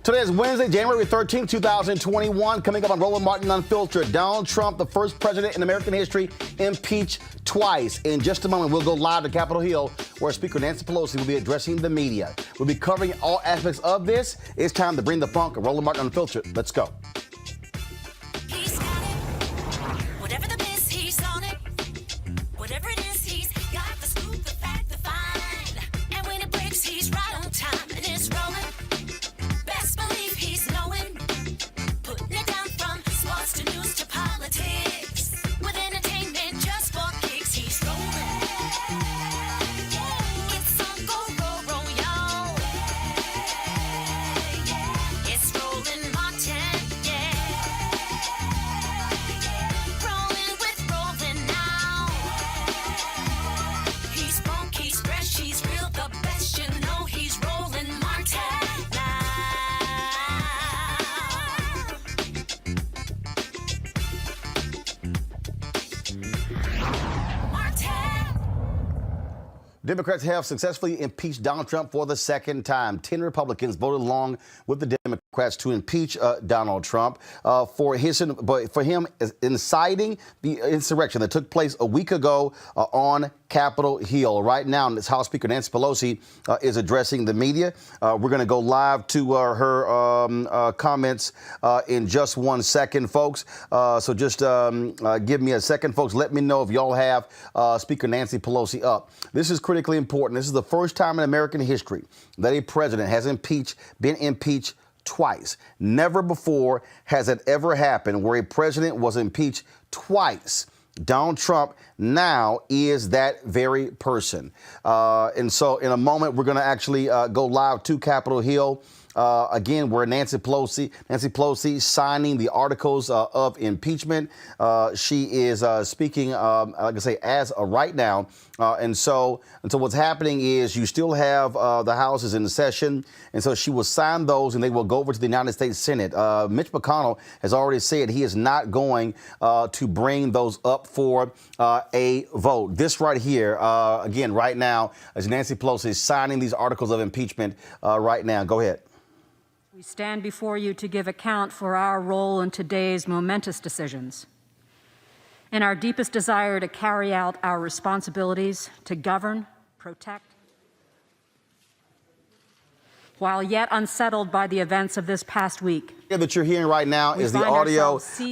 Today is Wednesday, January 13, 2021. Coming up on Roland Martin Unfiltered, Donald Trump, the first president in American history, impeached twice. In just a moment, we'll go live to Capitol Hill, where Speaker Nancy Pelosi will be addressing the media. We'll be covering all aspects of this. It's time to bring the funk of Roland Martin Unfiltered. Let's go. He's got it. Whatever the miss, he's on it. Whatever it is, he's got the scoop, the fact, the find. And when it breaks, he's right on time. And it's rolling. Best believe he's knowing. Putting it down from sports to news to politics. With entertainment just for kicks, he's rolling. It's on go, y'all. It's Roland Martin, rolling with Roland now. He's funk, he's fresh, he's real, the best, you know he's Roland Martin now. Martin. Democrats have successfully impeached Donald Trump for the second time. 10 Republicans voted along with the Democrats to impeach Donald Trump for him inciting the insurrection that took place a week ago on Capitol Hill. Right now, House Speaker Nancy Pelosi is addressing the media. We're going to go live to her comments in just 1 second, folks. So just give me a second, folks. Let me know if y'all have Speaker Nancy Pelosi up. This is critically important. This is the first time in American history that a president has been impeached twice. Never before has it ever happened where a president was impeached twice. Donald Trump now is that very person. And so in a moment, we're going to actually go live to Capitol Hill. Again, where Nancy Pelosi signing the articles of impeachment. She is speaking, like I say, as of right now. And so what's happening is you still have the House is in session. And so she will sign those and they will go over to the United States Senate. Mitch McConnell has already said he is not going to bring those up for a vote. This right here, again, right now, as Nancy Pelosi is signing these articles of impeachment right now. Go ahead. We stand before you to give account for our role in today's momentous decisions. In our deepest desire to carry out our responsibilities to govern, protect, while yet unsettled by the events of this past week. That you're hearing right now is the audio. Kill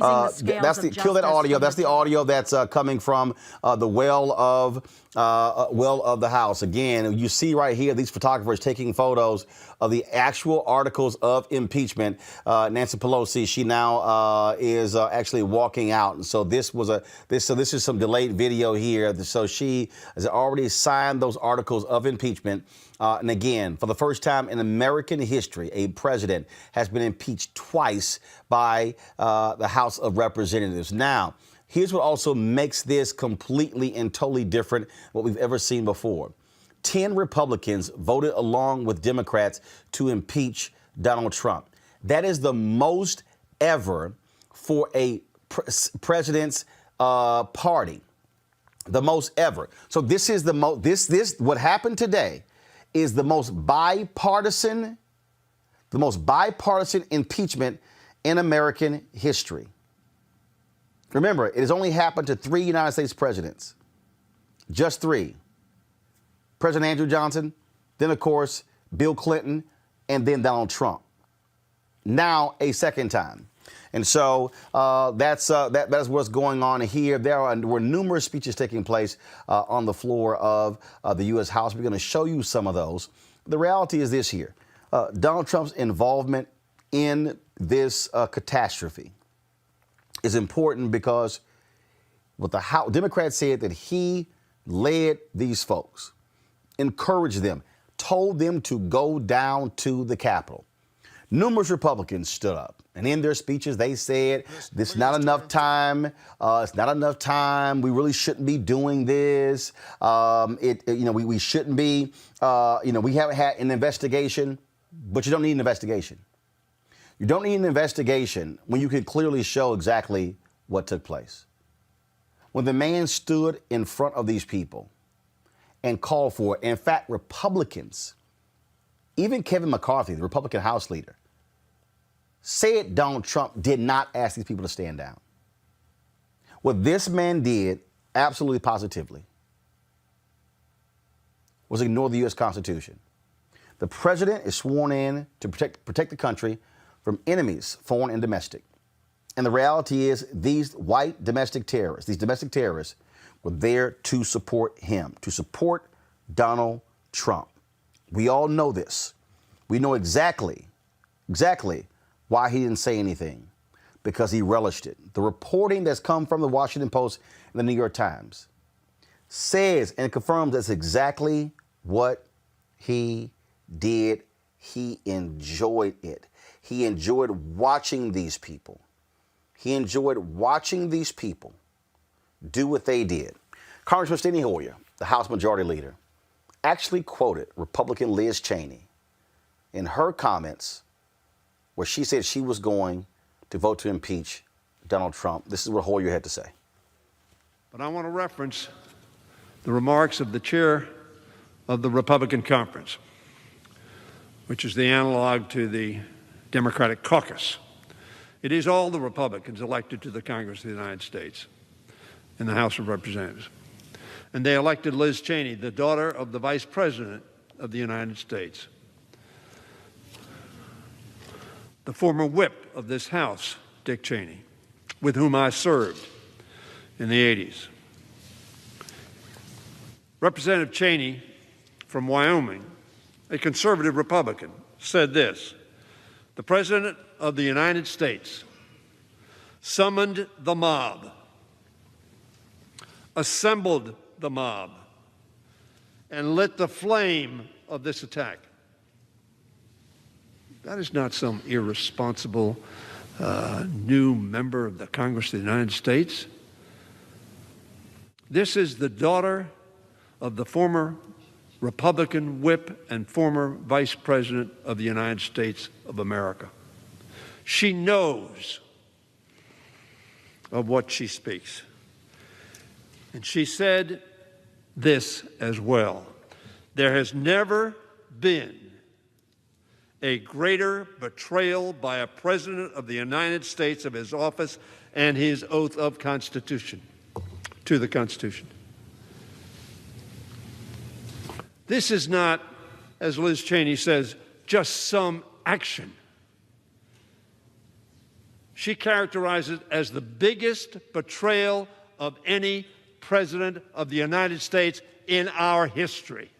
that audio. That's the audio that's coming from the well of the House. Again, you see right here these photographers taking photos of the actual articles of impeachment. Nancy Pelosi, she now is actually walking out, and so this is some delayed video here. So she has already signed those articles of impeachment. And again, for the first time in American history, a president has been impeached twice by the House of Representatives. Now, here's what also makes this completely and totally different than what we've ever seen before. 10 Republicans voted along with Democrats to impeach Donald Trump. That is the most ever for a president's party. The most ever. So this is the what happened today is the most bipartisan impeachment in American history. Remember, it has only happened to 3 United States presidents. Just 3. President Andrew Johnson, then, of course, Bill Clinton, and then Donald Trump. Now, a second time. And so that's what's going on here. There were numerous speeches taking place on the floor of the U.S. House. We're going to show you some of those. The reality is this here. Donald Trump's involvement in this catastrophe is important because what the House Democrats said that he led these folks, encouraged them, told them to go down to the Capitol. Numerous Republicans stood up, and in their speeches, they said, "This is not enough time. It's not enough time. We really shouldn't be doing this. We shouldn't be. We haven't had an investigation, but you don't need an investigation. You don't need an investigation when you can clearly show exactly what took place. When the man stood in front of these people and called for it. In fact, Republicans, even Kevin McCarthy, the Republican House leader, said Donald Trump did not ask these people to stand down. What this man did, absolutely positively, was ignore the U.S. Constitution. The president is sworn in to protect the country from enemies, foreign and domestic. And the reality is these white domestic terrorists, were there to support him, to support Donald Trump. We all know this. We know exactly why he didn't say anything, because he relished it. The reporting that's come from the Washington Post and the New York Times says and confirms that's exactly what he did. He enjoyed it. He enjoyed watching these people. He enjoyed watching these people do what they did. Congressman Steny Hoyer, the House Majority Leader, actually quoted Republican Liz Cheney in her comments where she said she was going to vote to impeach Donald Trump. This is what Hoyer had to say. But I want to reference the remarks of the chair of the Republican Conference, which is the analog to the Democratic caucus. It is all the Republicans elected to the Congress of the United States in the House of Representatives. And they elected Liz Cheney, the daughter of the Vice President of the United States, the former whip of this House, Dick Cheney, with whom I served in the 80s. Representative Cheney from Wyoming, a conservative Republican, said this: "The President of the United States summoned the mob, assembled the mob, and lit the flame of this attack." That is not some irresponsible new member of the Congress of the United States. This is the daughter of the former Republican whip and former Vice President of the United States of America. She knows of what she speaks. And she said this as well: "There has never been a greater betrayal by a President of the United States of his office and his oath of Constitution, to the Constitution." This is not, as Liz Cheney says, just some action. She characterizes it as the biggest betrayal of any President of the United States in our history.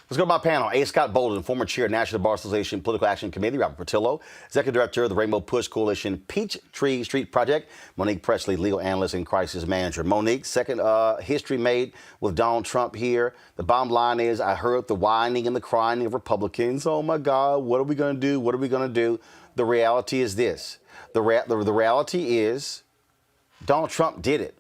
Let's go to my panel. A. Scott Bolden, former chair of National Bar Association Political Action Committee. Robert Portillo, executive director of the Rainbow Push Coalition Peachtree Street Project. Monique Presley, legal analyst and crisis manager. Monique, second history made with Donald Trump here. The bottom line is, I heard the whining and the crying of Republicans. Oh my God, what are we going to do? What are we going to do? The reality is this. The reality is Donald Trump did it.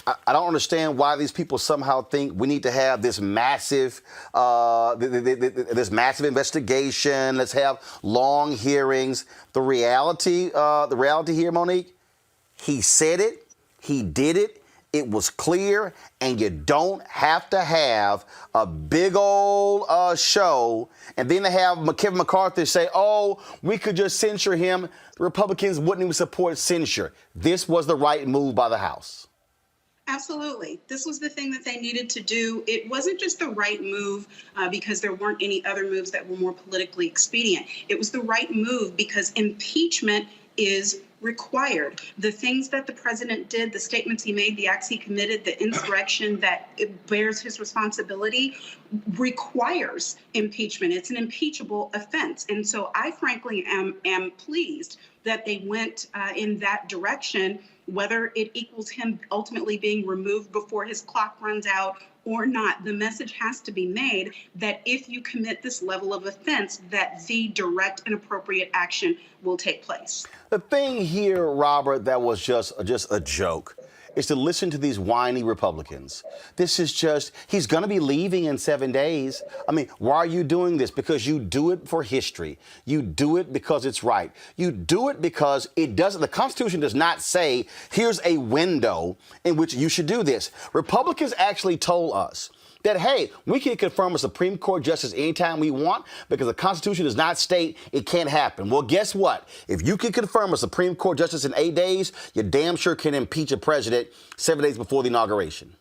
I don't understand why these people somehow think we need to have this massive, this massive investigation. Let's have long hearings. The reality here, Monique, he said it, he did it. It was clear, and you don't have to have a big old show and then to have Kevin McCarthy say, "Oh, we could just censure him." The Republicans wouldn't even support censure. This was the right move by the House. Absolutely. This was the thing that they needed to do. It wasn't just the right move because there weren't any other moves that were more politically expedient. It was the right move because impeachment is required. The things that the president did, the statements he made, the acts he committed, the insurrection that bears his responsibility requires impeachment. It's an impeachable offense. And so I frankly am pleased that they went in that direction, whether it equals him ultimately being removed before his clock runs out or not. The message has to be made that if you commit this level of offense, that the direct and appropriate action will take place. The thing here, Robert, that was just a joke is to listen to these whiny Republicans. This is just, he's going to be leaving in 7 days. I mean, why are you doing this? Because you do it for history. You do it because it's right. You do it because it doesn't, the Constitution does not say, here's a window in which you should do this. Republicans actually told us that, hey, we can confirm a Supreme Court justice anytime we want because the Constitution does not state it can't happen. Well, guess what? If you can confirm a Supreme Court justice in 8 days, you damn sure can impeach a president 7 days before the inauguration.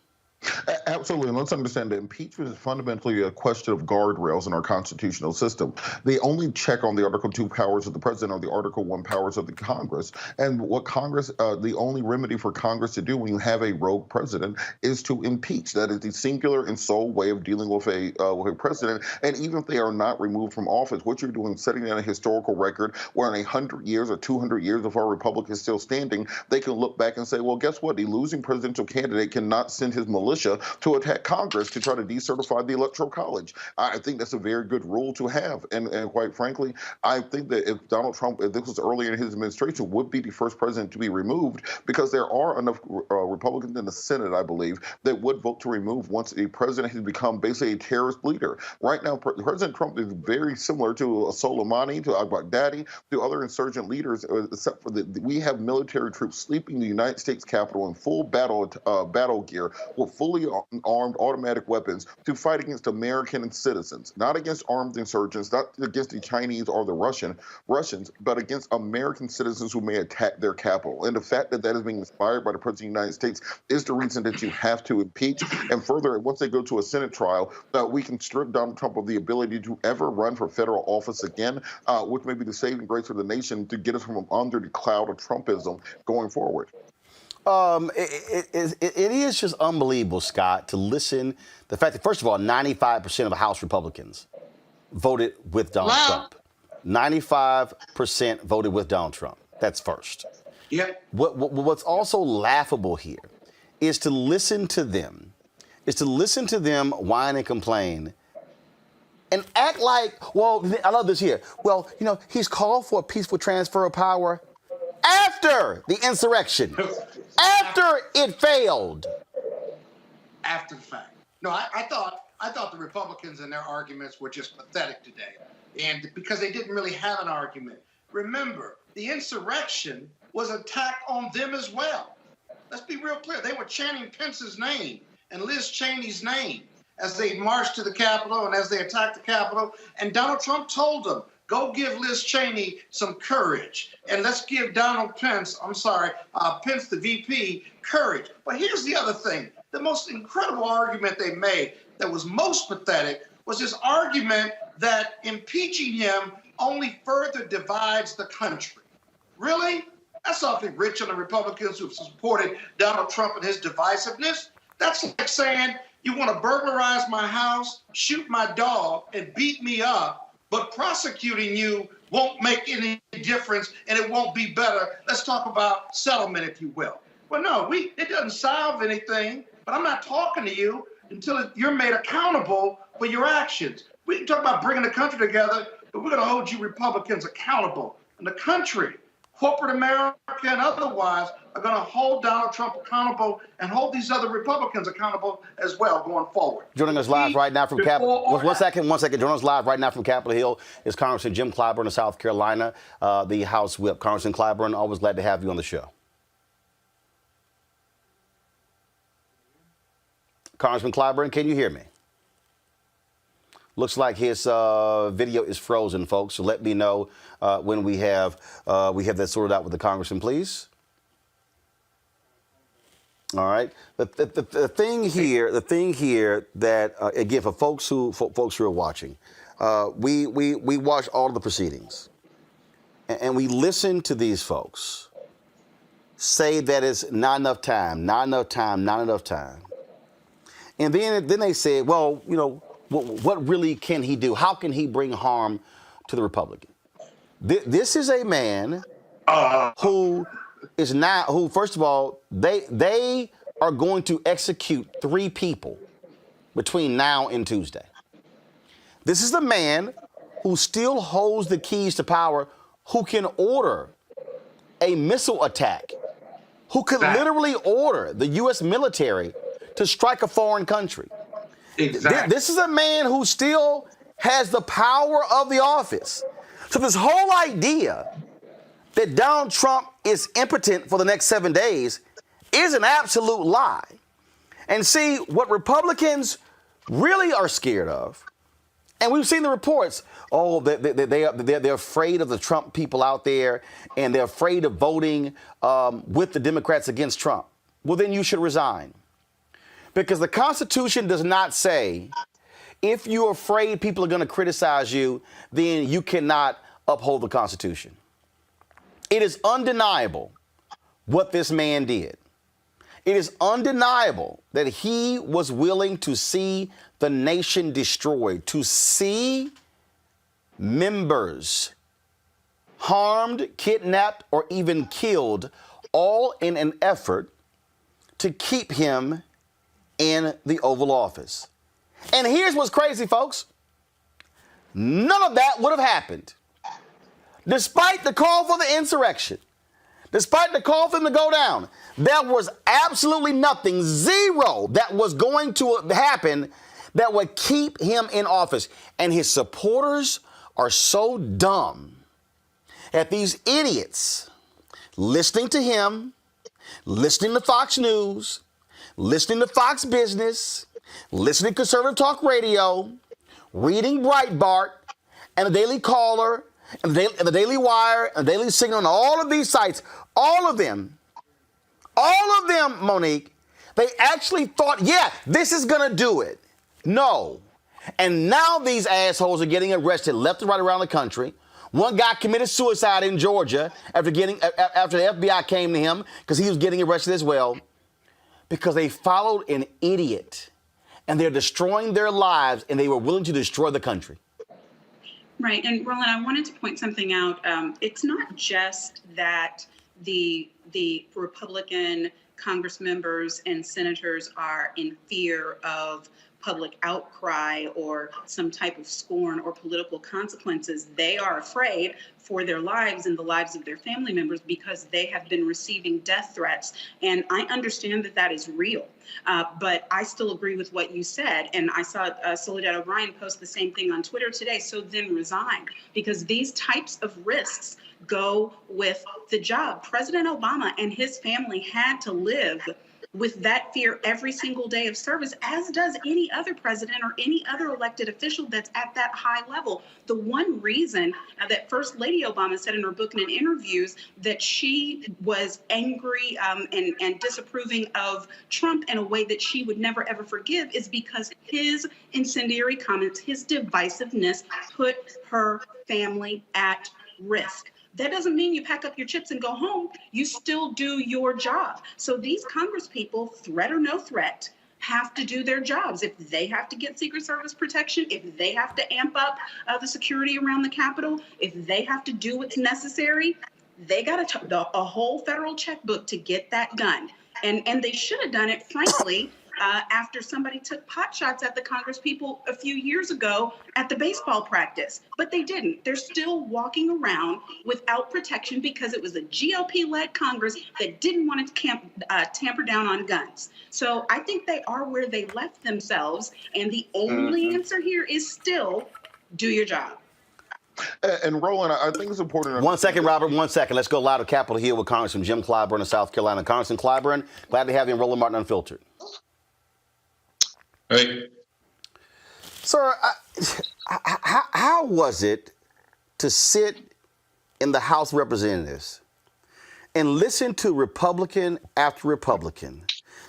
Absolutely. And let's understand that impeachment is fundamentally a question of guardrails in our constitutional system. The only check on the Article 2 powers of the president are the Article 1 powers of the Congress. And what Congress, the only remedy for Congress to do when you have a rogue president is to impeach. That is the singular and sole way of dealing with a president. And even if they are not removed from office, what you're doing is setting down a historical record where in 100 years or 200 years, if our republic is still standing, they can look back and say, well, guess what? The losing presidential candidate cannot send his militia to attack Congress to try to decertify the Electoral College. I think that's a very good rule to have. And quite frankly, I think that if Donald Trump, if this was earlier in his administration, would be the first president to be removed because there are enough Republicans in the Senate, I believe, that would vote to remove once a president has become basically a terrorist leader. Right now, President Trump is very similar to Soleimani, to al-Baghdadi, to other insurgent leaders, except for that we have military troops sleeping in the United States Capitol in full battle gear with fully armed automatic weapons to fight against American citizens, not against armed insurgents, not against the Chinese or the Russians, but against American citizens who may attack their capital. And the fact that that is being inspired by the President of the United States is the reason that you have to impeach. And further, once they go to a Senate trial, we can strip Donald Trump of the ability to ever run for federal office again, which may be the saving grace for the nation to get us from under the cloud of Trumpism going forward. It is just unbelievable, Scott, to listen. The fact that, first of all, 95% of the House Republicans voted with Donald Trump. 95% voted with Donald Trump. That's first. Yeah. What's also laughable here is to listen to them, whine and complain and act like, well, I love this here. Well, you know, he's called for a peaceful transfer of power after the insurrection. After it failed. After the fact. No, I thought the Republicans and their arguments were just pathetic today. And because they didn't really have an argument. Remember, the insurrection was an attack on them as well. Let's be real clear. They were chanting Pence's name and Liz Cheney's name as they marched to the Capitol and as they attacked the Capitol. And Donald Trump told them, go give Liz Cheney some courage. And let's give Pence the VP, courage. But here's the other thing. The most incredible argument they made that was most pathetic was this argument that impeaching him only further divides the country. Really? That's something rich on the Republicans who've supported Donald Trump and his divisiveness. That's like saying you want to burglarize my house, shoot my dog, and beat me up, but prosecuting you won't make any difference and it won't be better. Let's talk about settlement, if you will. Well, no, it doesn't solve anything, but I'm not talking to you until you're made accountable for your actions. We can talk about bringing the country together, but we're going to hold you Republicans accountable. And the country, corporate America and otherwise, are going to hold Donald Trump accountable and hold these other Republicans accountable as well going forward. Joining us live right now from Capitol. One second. Joining us live right now from Capitol Hill is Congressman Jim Clyburn of South Carolina, the House Whip. Congressman Clyburn, always glad to have you on the show. Congressman Clyburn, can you hear me? Looks like his video is frozen, folks. So let me know when we have that sorted out with the Congressman, please. All right. The thing here that again for folks who are watching, we watch all of the proceedings, and we listen to these folks say that it's not enough time, and then they say, well, you know, what really can he do? How can he bring harm to the Republican? This is a man who first of all, they are going to execute 3 people between now and Tuesday. This is the man who still holds the keys to power, who can order a missile attack, who could literally order the U.S. military to strike a foreign country. Exactly. This is a man who still has the power of the office. So this whole idea that Donald Trump is impotent for the next 7 days is an absolute lie. And see, what Republicans really are scared of, and we've seen the reports, oh, they're afraid of the Trump people out there, and they're afraid of voting with the Democrats against Trump. Well, then you should resign. Because the Constitution does not say if you're afraid people are going to criticize you, then you cannot uphold the Constitution. It is undeniable what this man did. It is undeniable that he was willing to see the nation destroyed, to see members harmed, kidnapped, or even killed, all in an effort to keep him in the Oval Office. And here's what's crazy, folks. None of that would have happened. Despite the call for the insurrection, despite the call for them to go down, there was absolutely nothing, zero, that was going to happen that would keep him in office. And his supporters are so dumb that these idiots listening to him, listening to Fox News, listening to Fox Business, listening to conservative talk radio, reading Breitbart and the Daily Caller and the Daily Wire and the Daily Signal and all of these sites, all of them, Monique, they actually thought, yeah, this is going to do it. No. And now these assholes are getting arrested left and right around the country. One guy committed suicide in Georgia after the FBI came to him because he was getting arrested as well, because they followed an idiot and they're destroying their lives and they were willing to destroy the country. Right. And Roland, I wanted to point something out. It's not just that the Republican Congress members and senators are in fear of public outcry or some type of scorn or political consequences. They are afraid for their lives and the lives of their family members because they have been receiving death threats. And I understand that that is real. But I still agree with what you said. And I saw Soledad O'Brien post the same thing on Twitter today. So then resign, because these types of risks go with the job. President Obama and his family had to live with that fear every single day of service, as does any other president or any other elected official that's at that high level. The one reason that First Lady Obama said in her book and in interviews that she was angry and disapproving of Trump in a way that she would never, ever forgive is because his incendiary comments, his divisiveness put her family at risk. That doesn't mean you pack up your chips and go home. You still do your job. So these Congress people, threat or no threat, have to do their jobs. If they have to get Secret Service protection, if they have to amp up the security around the Capitol, if they have to do what's necessary, they got a whole federal checkbook to get that done. And they should have done it, frankly, after somebody took pot shots at the Congress people a few years ago at the baseball practice. But they didn't. They're still walking around without protection because it was a GOP-led Congress that didn't want to tamper down on guns. So I think they are where they left themselves. And the only answer here is still do your job. And Roland, I think it's important. 1 second, Robert, 1 second. Let's go live to Capitol Hill with Congressman Jim Clyburn of South Carolina. Congressman Clyburn, glad to have you in Roland Martin Unfiltered. Hey. Sir, how was it to sit in the House of Representatives and listen to Republican after Republican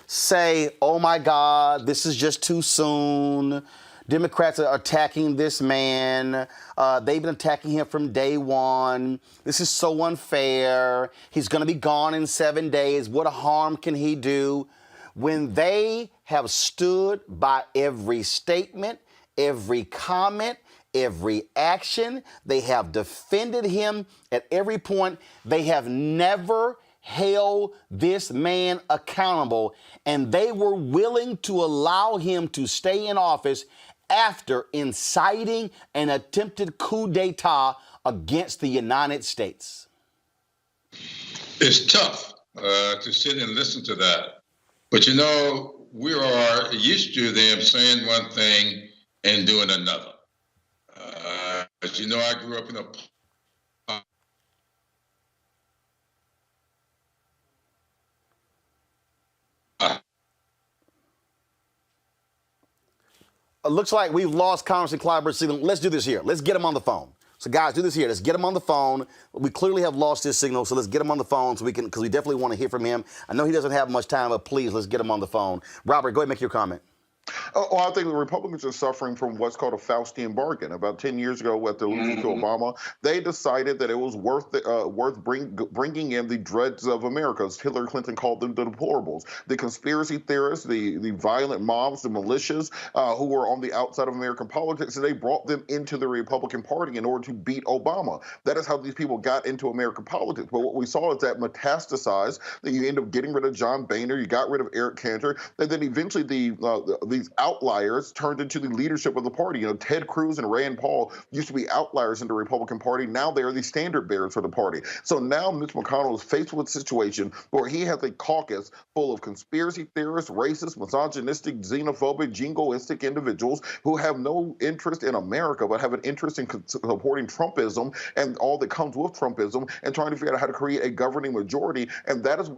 say, oh my God, this is just too soon. Democrats are attacking this man. They've been attacking him from day one. This is so unfair. He's going to be gone in 7 days. What harm can he do? When they have stood by every statement, every comment, every action, they have defended him at every point. They have never held this man accountable, and they were willing to allow him to stay in office after inciting an attempted coup d'etat against the United States. It's tough to sit and listen to that. But, you know, we are used to them saying one thing and doing another. As you know, I grew up in a Looks like we've lost Congressman Clyburn signal. Let's do this here. Let's get him on the phone. So, guys, do this here. Let's get him on the phone. We clearly have lost his signal, so let's get him on the phone so we can, because we definitely want to hear from him. I know he doesn't have much time, but please, let's get him on the phone. Robert, go ahead and make your comment. Well, I think the Republicans are suffering from what's called a Faustian bargain. About 10 years ago, with the losing to Obama, they decided that it was worth bringing in the dregs of America, as Hillary Clinton called them, the deplorables, the conspiracy theorists, the violent mobs, the militias who were on the outside of American politics, and they brought them into the Republican Party in order to beat Obama. That is how these people got into American politics. But what we saw is that metastasized, that you end up getting rid of John Boehner, you got rid of Eric Cantor, and then eventually these outliers turned into the leadership of the party. You know, Ted Cruz and Rand Paul used to be outliers in the Republican Party. Now they are the standard bearers for the party. So now Mitch McConnell is faced with a situation where he has a caucus full of conspiracy theorists, racist, misogynistic, xenophobic, jingoistic individuals who have no interest in America but have an interest in supporting Trumpism and all that comes with Trumpism and trying to figure out how to create a governing majority. And that's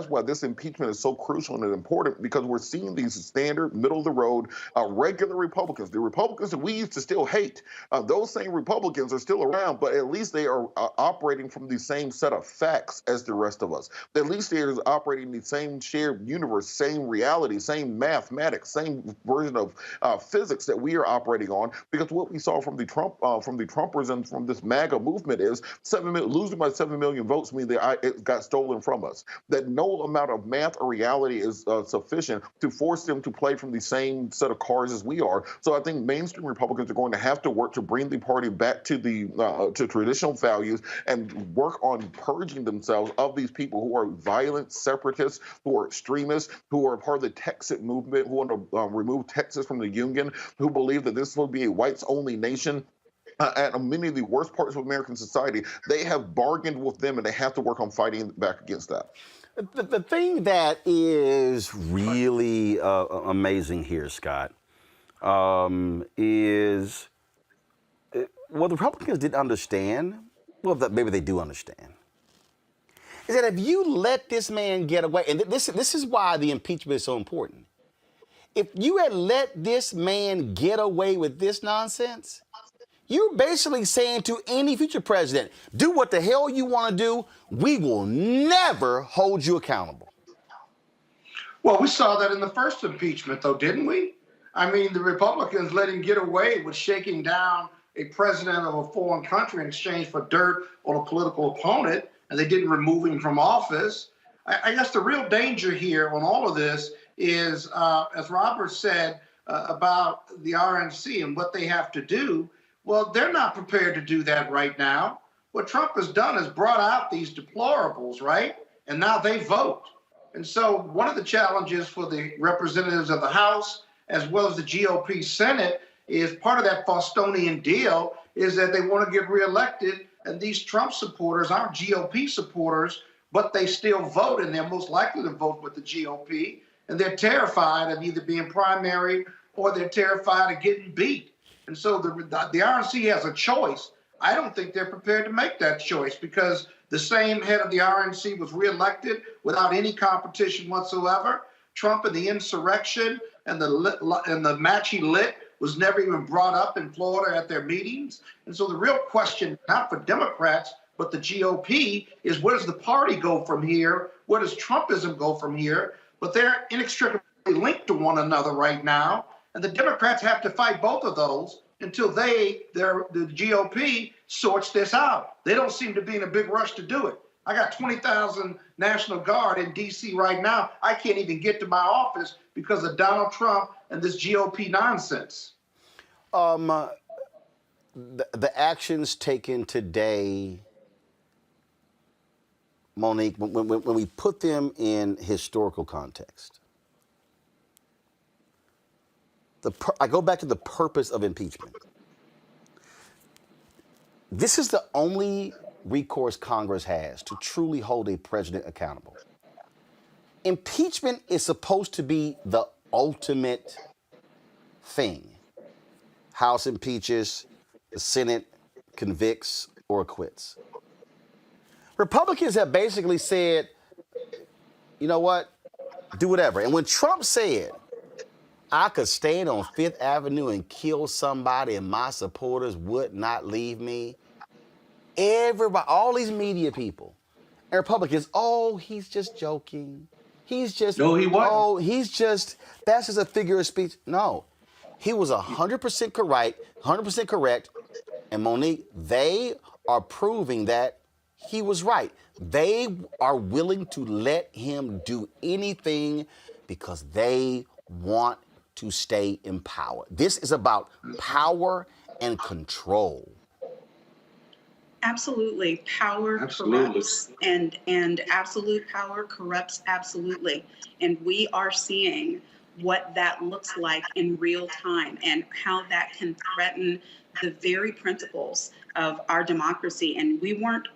why this impeachment is so crucial and important, because we're seeing these standard middle of the road regular Republicans, the Republicans that we used to still hate. Those same Republicans are still around, but at least they are operating from the same set of facts as the rest of us. At least they are operating the same shared universe, same reality, same mathematics, same version of physics that we are operating on. Because what we saw from the Trumpers and from this MAGA movement is losing by 7 million votes means that it got stolen from us. That no amount of math or reality is sufficient to force them to play from the same set of cards as we are. So I think mainstream Republicans are going to have to work to bring the party back to the to traditional values and work on purging themselves of these people who are violent separatists, who are extremists, who are part of the Texas movement, who want to remove Texas from the Union, who believe that this will be a whites-only nation. And many of the worst parts of American society, they have bargained with them, and they have to work on fighting back against that. The thing that is really amazing here, Scott, is what the Republicans didn't understand, well, maybe they do understand, is that if you let this man get away, and this is why the impeachment is so important. If you had let this man get away with this nonsense, you're basically saying to any future president, do what the hell you want to do. We will never hold you accountable. Well, we saw that in the first impeachment, though, didn't we? I mean, the Republicans let him get away with shaking down a president of a foreign country in exchange for dirt on a political opponent, and they didn't remove him from office. I guess the real danger here on all of this is, as Robert said, about the RNC and what they have to do. Well, they're not prepared to do that right now. What Trump has done is brought out these deplorables, right? And now they vote. And so one of the challenges for the representatives of the House, as well as the GOP Senate, is part of that Faustonian deal is that they want to get reelected. And these Trump supporters aren't GOP supporters, but they still vote, and they're most likely to vote with the GOP. And they're terrified of either being primary or they're terrified of getting beat. And so the RNC has a choice. I don't think they're prepared to make that choice, because the same head of the RNC was reelected without any competition whatsoever. Trump and the insurrection and the match he lit was never even brought up in Florida at their meetings. And so the real question, not for Democrats, but the GOP, is where does the party go from here? Where does Trumpism go from here? But they're inextricably linked to one another right now. And the Democrats have to fight both of those until the GOP sorts this out. They don't seem to be in a big rush to do it. I got 20,000 National Guard in D.C. right now. I can't even get to my office because of Donald Trump and this GOP nonsense. The actions taken today, Monique, when we put them in historical context, I go back to the purpose of impeachment. This is the only recourse Congress has to truly hold a president accountable. Impeachment is supposed to be the ultimate thing. House impeaches, the Senate convicts or acquits. Republicans have basically said, you know what, do whatever. And when Trump said, I could stand on Fifth Avenue and kill somebody and my supporters would not leave me. Everybody, all these media people and Republicans, oh, he's just joking. He's just, No, he wasn't. oh, that's just a figure of speech. No, he was 100% correct, 100% correct. And Monique, they are proving that he was right. They are willing to let him do anything because they want to stay in power. This is about power and control. Absolutely. Power corrupts, and absolute power corrupts absolutely. And we are seeing what that looks like in real time and how that can threaten the very principles of our democracy. And we weren't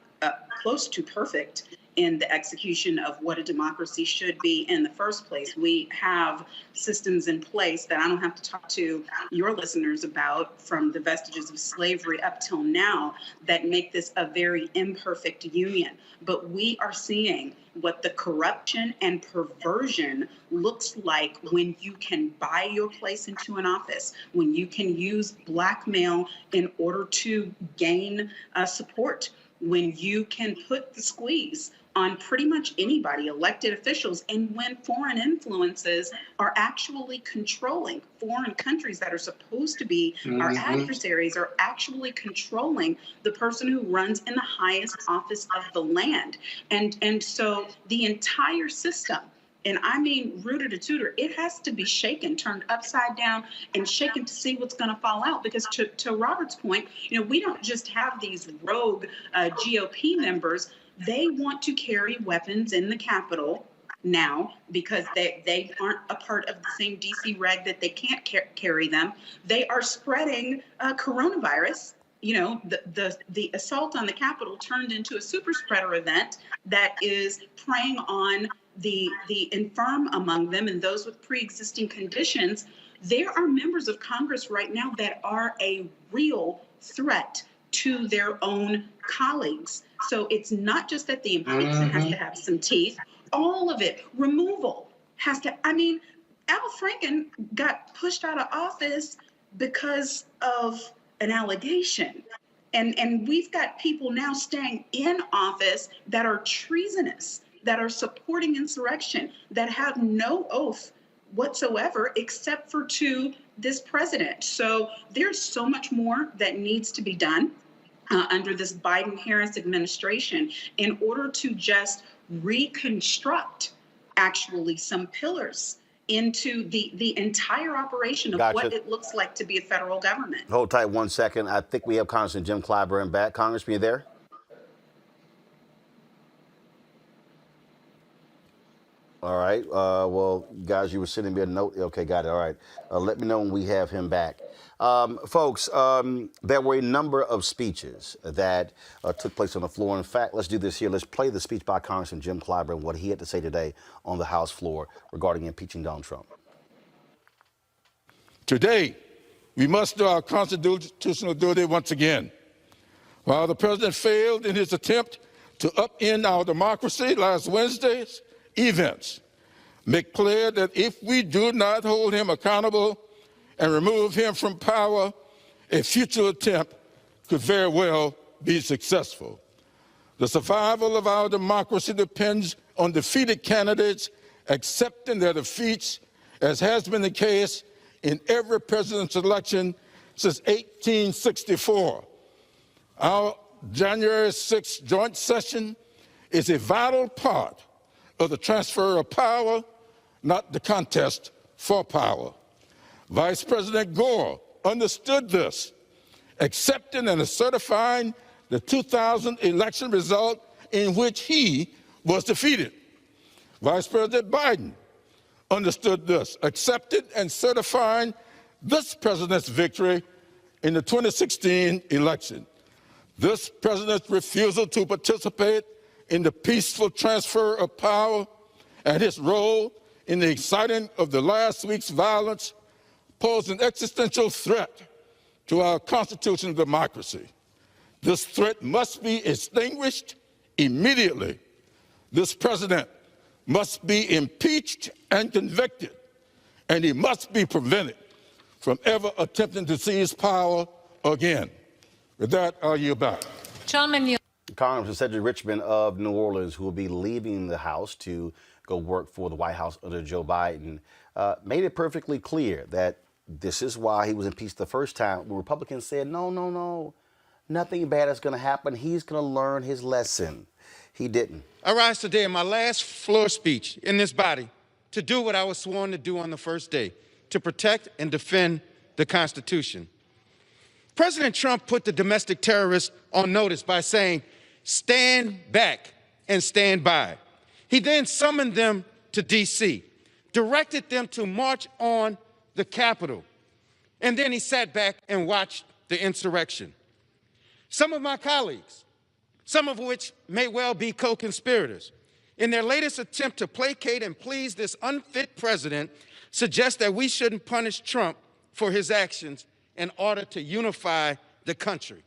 close to perfect in the execution of what a democracy should be in the first place. We have systems in place that I don't have to talk to your listeners about, from the vestiges of slavery up till now, that make this a very imperfect union. But we are seeing what the corruption and perversion looks like when you can buy your place into an office, when you can use blackmail in order to gain support, when you can put the squeeze on pretty much anybody, elected officials, and when foreign influences are actually controlling, foreign countries that are supposed to be our adversaries are actually controlling the person who runs in the highest office of the land. And so the entire system, and I mean rooter to tutor, it has to be shaken, turned upside down, and shaken to see what's going to fall out. Because to Robert's point, we don't just have these rogue GOP members. They want to carry weapons in the Capitol now because they aren't a part of the same DC reg that they can't carry them. They are spreading coronavirus. The assault on the Capitol turned into a super spreader event that is preying on the infirm among them and those with pre-existing conditions. There are members of Congress right now that are a real threat to their own colleagues. So it's not just that the impeachment has to have some teeth. All of it, removal has to. I mean, Al Franken got pushed out of office because of an allegation. And we've got people now staying in office that are treasonous, that are supporting insurrection, that have no oath whatsoever except for to this president. So there's so much more that needs to be done under this Biden-Harris administration in order to just reconstruct actually some pillars into the entire operation of what it looks like to be a federal government. Hold tight 1 second. I think we have Congressman Jim Clyburn back. Congressman, you there? All right. Well, guys, you were sending me a note. Okay, got it. All right. Let me know when we have him back. Folks, there were a number of speeches that took place on the floor. In fact, let's do this here. Let's play the speech by Congressman Jim Clyburn, what he had to say today on the House floor regarding impeaching Donald Trump. Today, we must do our constitutional duty once again. While the president failed in his attempt to upend our democracy last Wednesday's events make clear that if we do not hold him accountable and remove him from power, a future attempt could very well be successful. The survival of our democracy depends on defeated candidates accepting their defeats, as has been the case in every presidential election since 1864. Our January 6th joint session is a vital part of the transfer of power, not the contest for power. Vice President Gore understood this, accepting and certifying the 2000 election result in which he was defeated. Vice President Biden understood this, accepted and certifying this president's victory in the 2016 election. This president's refusal to participate in the peaceful transfer of power and his role in the inciting of the last week's violence pose an existential threat to our constitutional democracy. This threat must be extinguished immediately. This president must be impeached and convicted. and he must be prevented from ever attempting to seize power again. With that, I'll yield back. Gentleman, Congressman Cedric Richmond of New Orleans, who will be leaving the House to go work for the White House under Joe Biden, made it perfectly clear that this is why he was impeached the first time, when Republicans said, no, nothing bad is going to happen. He's going to learn his lesson. He didn't. I rise today in my last floor speech in this body to do what I was sworn to do on the first day, to protect and defend the Constitution. President Trump put the domestic terrorists on notice by saying, stand back and stand by. He then summoned them to D.C., directed them to march on the Capitol, and then he sat back and watched the insurrection. Some of my colleagues, some of which may well be co-conspirators, in their latest attempt to placate and please this unfit president, suggest that we shouldn't punish Trump for his actions in order to unify the country.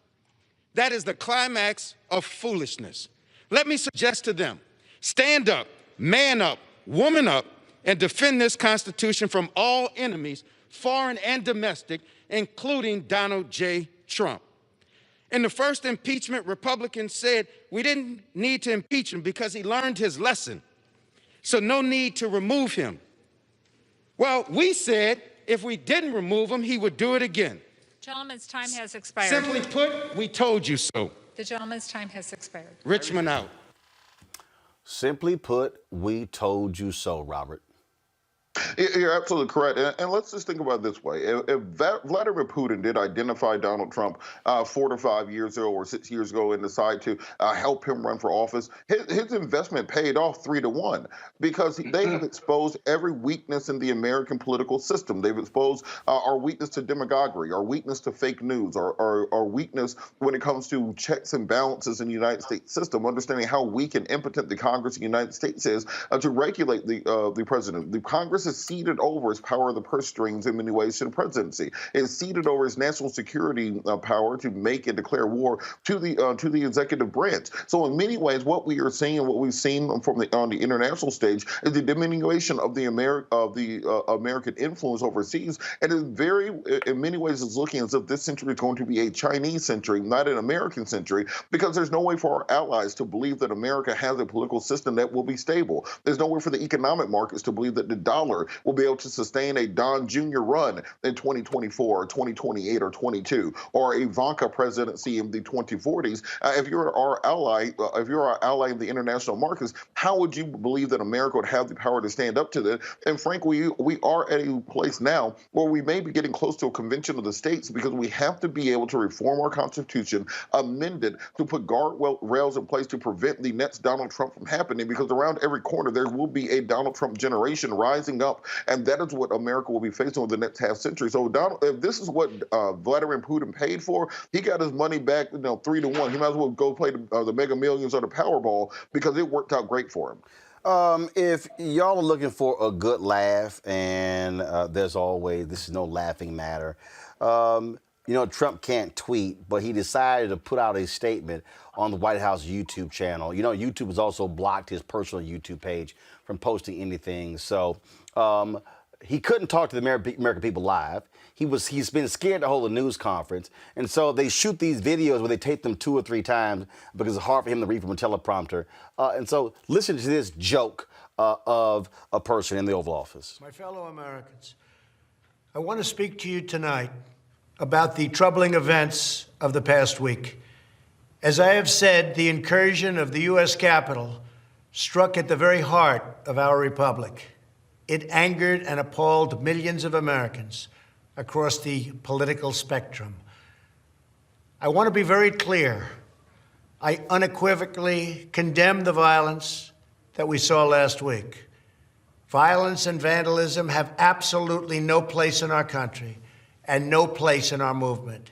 That is the climax of foolishness. Let me suggest to them, stand up, man up, woman up, and defend this Constitution from all enemies, foreign and domestic, including Donald J. Trump. In the first impeachment, Republicans said we didn't need to impeach him because he learned his lesson, so no need to remove him. Well, we said if we didn't remove him, he would do it again. gentleman's time has expired. Simply put, we told you so. The gentleman's time has expired. Richmond out. Simply put, we told you so, Robert. You're absolutely correct. And let's just think about it this way. If Vladimir Putin did identify Donald Trump 4 to 5 years ago or 6 years ago and decide to help him run for office, his investment paid off 3 to 1 because they have exposed every weakness in the American political system. They've exposed our weakness to demagoguery, our weakness to fake news, our weakness when it comes to checks and balances in the United States system, understanding how weak and impotent the Congress of the United States is to regulate the president. The Congress is ceded over its power of the purse strings in many ways to the presidency. It's ceded over its national security power to make and declare war to the executive branch. So in many ways, what we are seeing, what we've seen from on the international stage, is the diminution of the American influence overseas, and in many ways, is looking as if this century is going to be a Chinese century, not an American century, because there's no way for our allies to believe that America has a political system that will be stable. There's no way for the economic markets to believe that the dollar will be able to sustain a Don Jr. run in 2024 or 2028 or 22, or a Ivanka presidency in the 2040s. If you're our ally in the international markets, how would you believe that America would have the power to stand up to that? And frankly, we are at a place now where we may be getting close to a convention of the states, because we have to be able to reform our Constitution, amend it to put guardrails in place to prevent the next Donald Trump from happening, because around every corner there will be a Donald Trump generation rising up, and that is what America will be facing over the next half century. So if this is what Vladimir Putin paid for, he got his money back 3 to 1. He might as well go play the Mega Millions or the Powerball, because it worked out great for him. If y'all are looking for a good laugh, and this is no laughing matter, Trump can't tweet, but he decided to put out a statement on the White House YouTube channel. YouTube has also blocked his personal YouTube page from posting anything. So he couldn't talk to the American people live. He's been scared to hold a news conference. And so they shoot these videos where they tape them 2 or 3 times because it's hard for him to read from a teleprompter. And so listen to this joke of a person in the Oval Office. My fellow Americans, I want to speak to you tonight about the troubling events of the past week. As I have said, the incursion of the U.S. Capitol struck at the very heart of our republic. It angered and appalled millions of Americans across the political spectrum. I want to be very clear. I unequivocally condemn the violence that we saw last week. Violence and vandalism have absolutely no place in our country and no place in our movement.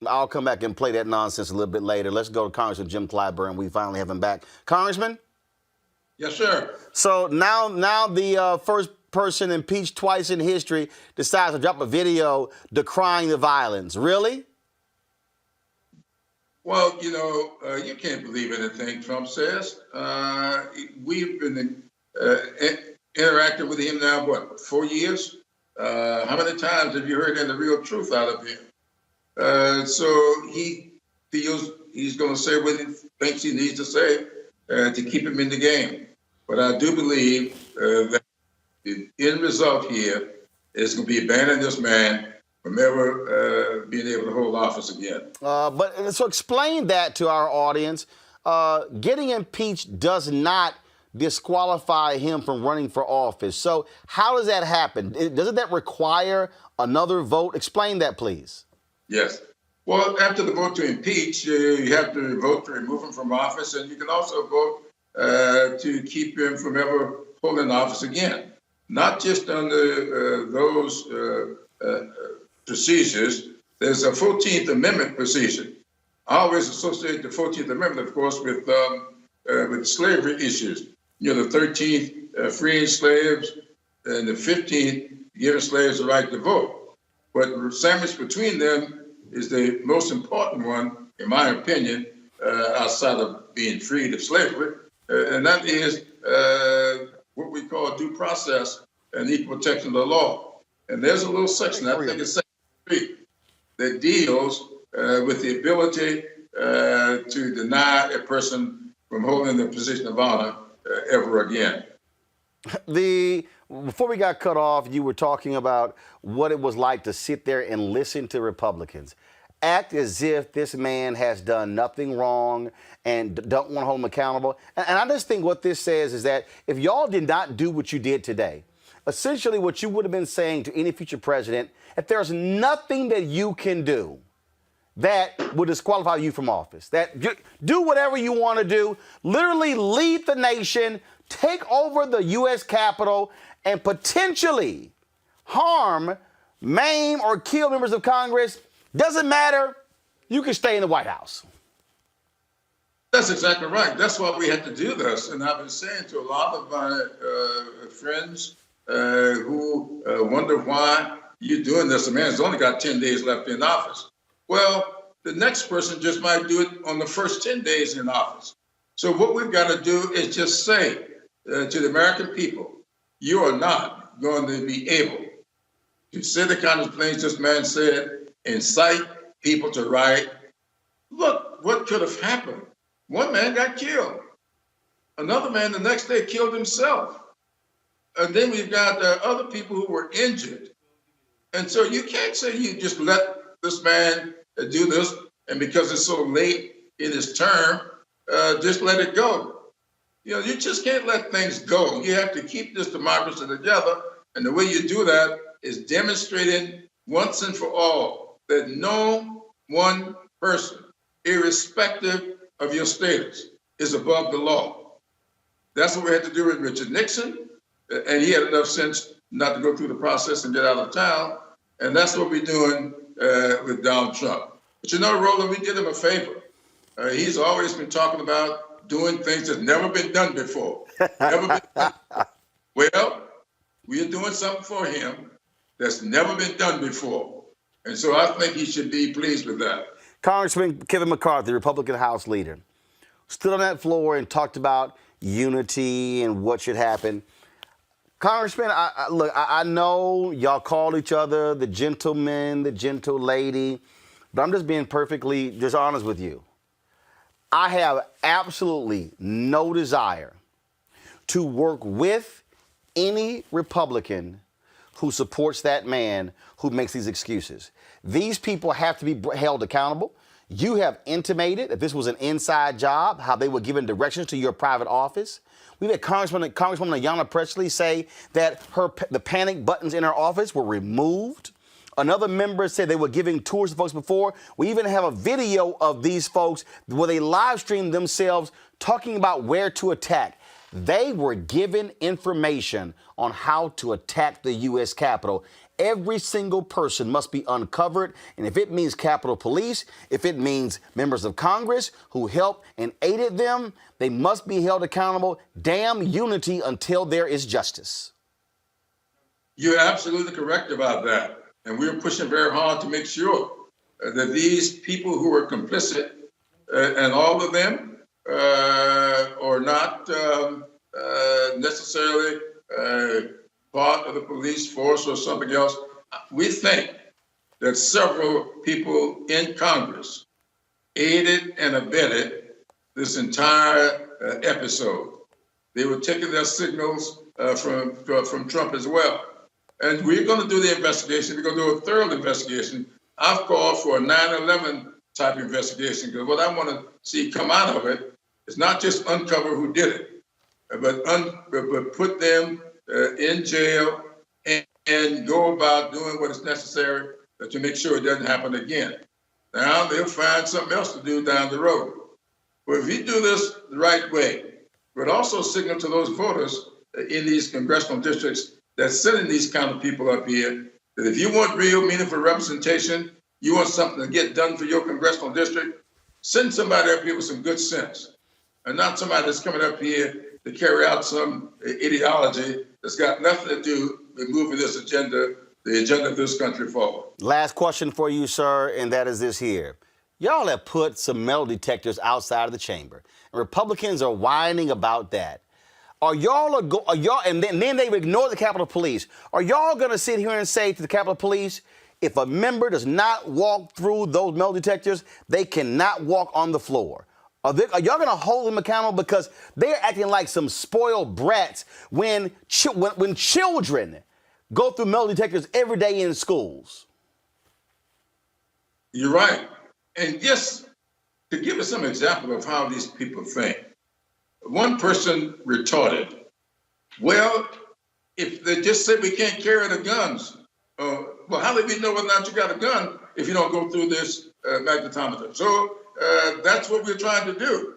I'll come back and play that nonsense a little bit later. Let's go to Congressman Jim Clyburn. We finally have him back. Congressman? Yes, sir. So now the first person impeached twice in history decides to drop a video decrying the violence. Really? Well, you can't believe anything Trump says. We've been interacted with him now, what, 4 years? How many times have you heard any real truth out of him? So he feels he's going to say what he thinks he needs to say to keep him in the game. But I do believe that the end result here is going to be banning this man from ever being able to hold office again. But so explain that to our audience. Getting impeached does not disqualify him from running for office. So how does that happen? Doesn't that require another vote? Explain that, please. Yes. Well, after the vote to impeach, you have to vote to remove him from office, and you can also vote to keep him from ever holding office again. Not just under those procedures. There's a 14th Amendment procedure. I always associate the 14th Amendment, of course, with slavery issues. You know, the 13th freeing slaves, and the 15th giving slaves the right to vote. But sandwiched between them is the most important one, in my opinion, outside of being freed of slavery, and that is what we call due process and equal protection of the law. And there's a little section, I think it's section 3, that deals with the ability to deny a person from holding the position of honor ever again. Before we got cut off, you were talking about what it was like to sit there and listen to Republicans act as if this man has done nothing wrong and don't want to hold him accountable. And I just think what this says is that if y'all did not do what you did today, essentially what you would have been saying to any future president, if there's nothing that you can do that would disqualify you from office, that do whatever you want to do, literally lead the nation, take over the U.S. Capitol, and potentially harm, maim, or kill members of Congress, doesn't matter. You can stay in the White House. That's exactly right. That's why we had to do this. And I've been saying to a lot of my friends who wonder why you're doing this. The man's only got 10 days left in office. Well, the next person just might do it on the first 10 days in office. So what we've got to do is just say to the American people, you are not going to be able to say the kind of things this man said, incite people to riot. Look, what could have happened? One man got killed. Another man the next day killed himself. And then we've got other people who were injured. And so you can't say you just let this man do this, and because it's so late in his term, just let it go. You know, you just can't let things go. You have to keep this democracy together, and the way you do that is demonstrating once and for all that no one person, irrespective of your status, is above the law. That's what we had to do with Richard Nixon, and he had enough sense not to go through the process and get out of town, and that's what we're doing with Donald Trump. But you know, Roland, we did him a favor. He's always been talking about doing things that's never been done before. Never been done. Well, we are doing something for him that's never been done before. And so I think he should be pleased with that. Congressman Kevin McCarthy, Republican House leader, stood on that floor and talked about unity and what should happen. Congressman, look, I know y'all call each other the gentleman, the gentle lady, but I'm just being perfectly dishonest with you. I have absolutely no desire to work with any Republican who supports that man who makes these excuses. These people have to be held accountable. You have intimated that this was an inside job, how they were given directions to your private office. We've had Congresswoman Ayanna Pressley say that the panic buttons in her office were removed. Another member said they were giving tours to folks before. We even have a video of these folks where they live streamed themselves talking about where to attack. They were given information on how to attack the U.S. Capitol. Every single person must be uncovered, and if it means Capitol Police, if it means members of Congress who helped and aided them, they must be held accountable. Damn unity until there is justice. You're absolutely correct about that, and we're pushing very hard to make sure that these people who are complicit, and all of them are not necessarily part of the police force or something else. We think that several people in Congress aided and abetted this entire episode. They were taking their signals from Trump as well. And we're going to do the investigation. We're going to do a thorough investigation. I've called for a 9/11 type investigation because what I want to see come out of it is not just uncover who did it, but put them in jail and go about doing what is necessary to make sure it doesn't happen again. Now they'll find something else to do down the road. But if you do this the right way, but also signal to those voters in these congressional districts that's sending these kind of people up here that if you want real meaningful representation, you want something to get done for your congressional district, send somebody up here with some good sense, and not somebody that's coming up here to carry out some ideology that's got nothing to do with moving this agenda, the agenda of this country forward. Last question for you, sir, and that is this here. Y'all have put some metal detectors outside of the chamber, and Republicans are whining about that. Are y'all, and then they ignore the Capitol Police. Are y'all going to sit here and say to the Capitol Police, if a member does not walk through those metal detectors, they cannot walk on the floor? Are y'all going to hold them accountable? Because they're acting like some spoiled brats when children go through metal detectors every day in schools. You're right. And just to give us some example of how these people think, one person retorted, well, if they just say we can't carry the guns, well, how do we know whether or not you got a gun if you don't go through this magnetometer? So that's what we're trying to do.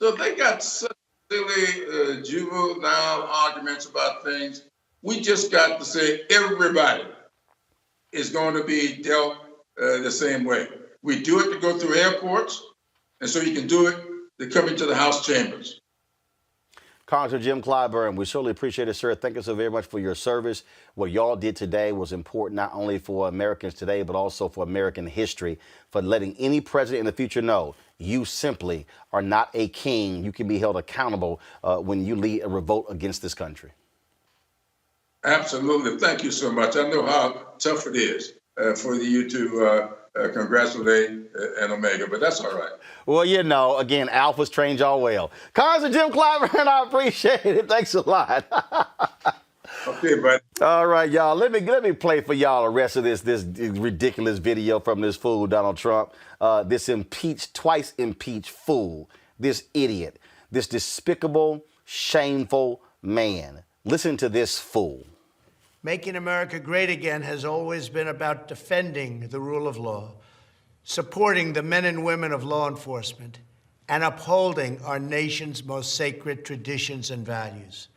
So they got such silly juvenile arguments about things. We just got to say everybody is going to be dealt the same way. We do it to go through airports, and so you can do it to come into the House chambers. Congressman Jim Clyburn, we certainly appreciate it, sir. Thank you so very much for your service. What y'all did today was important not only for Americans today, but also for American history, for letting any president in the future know you simply are not a king. You can be held accountable when you lead a revolt against this country. Absolutely. Thank you so much. I know how tough it is for you to congratulate an Omega, but that's all right. Well, you know, again, alphas train y'all well. Congressman Jim Clyburn, I appreciate it. Thanks a lot. Okay, buddy. All right, y'all. Let me play for y'all the rest of this ridiculous video from this fool, Donald Trump. This twice impeached fool, this idiot, this despicable, shameful man. Listen to this fool. Making America great again has always been about defending the rule of law, supporting the men and women of law enforcement, and upholding our nation's most sacred traditions and values.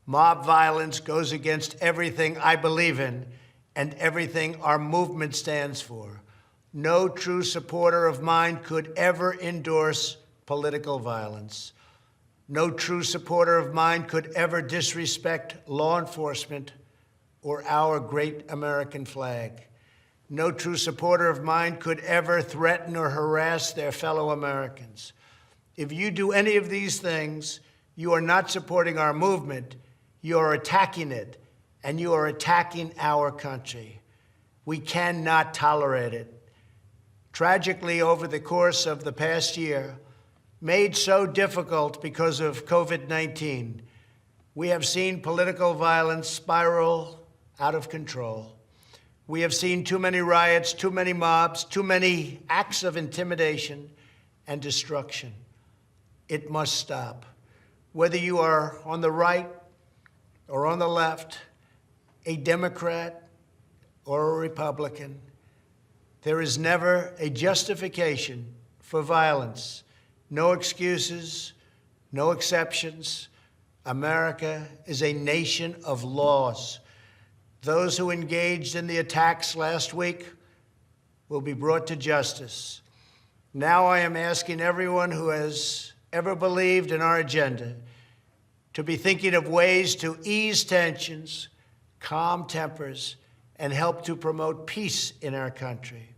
Mob violence goes against everything I believe in and everything our movement stands for. No true supporter of mine could ever endorse political violence. No true supporter of mine could ever disrespect law enforcement or our great American flag. No true supporter of mine could ever threaten or harass their fellow Americans. If you do any of these things, you are not supporting our movement, you are attacking it, and you are attacking our country. We cannot tolerate it. Tragically, over the course of the past year, made so difficult because of COVID-19, we have seen political violence spiral out of control. We have seen too many riots, too many mobs, too many acts of intimidation and destruction. It must stop. Whether you are on the right or on the left, a Democrat or a Republican, there is never a justification for violence. No excuses, no exceptions. America is a nation of laws. Those who engaged in the attacks last week will be brought to justice. Now I am asking everyone who has ever believed in our agenda to be thinking of ways to ease tensions, calm tempers, and help to promote peace in our country.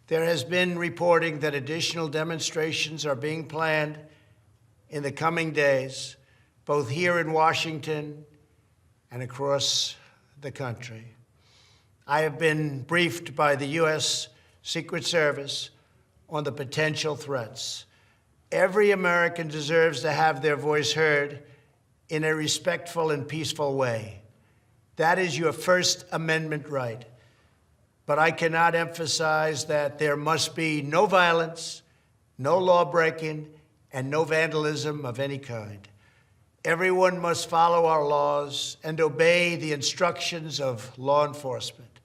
There has been reporting that additional demonstrations are being planned in the coming days, both here in Washington and across the country. I have been briefed by the U.S. Secret Service on the potential threats. Every American deserves to have their voice heard in a respectful and peaceful way. That is your First Amendment right. But I cannot emphasize that there must be no violence, no law-breaking, and no vandalism of any kind. Everyone must follow our laws and obey the instructions of law enforcement.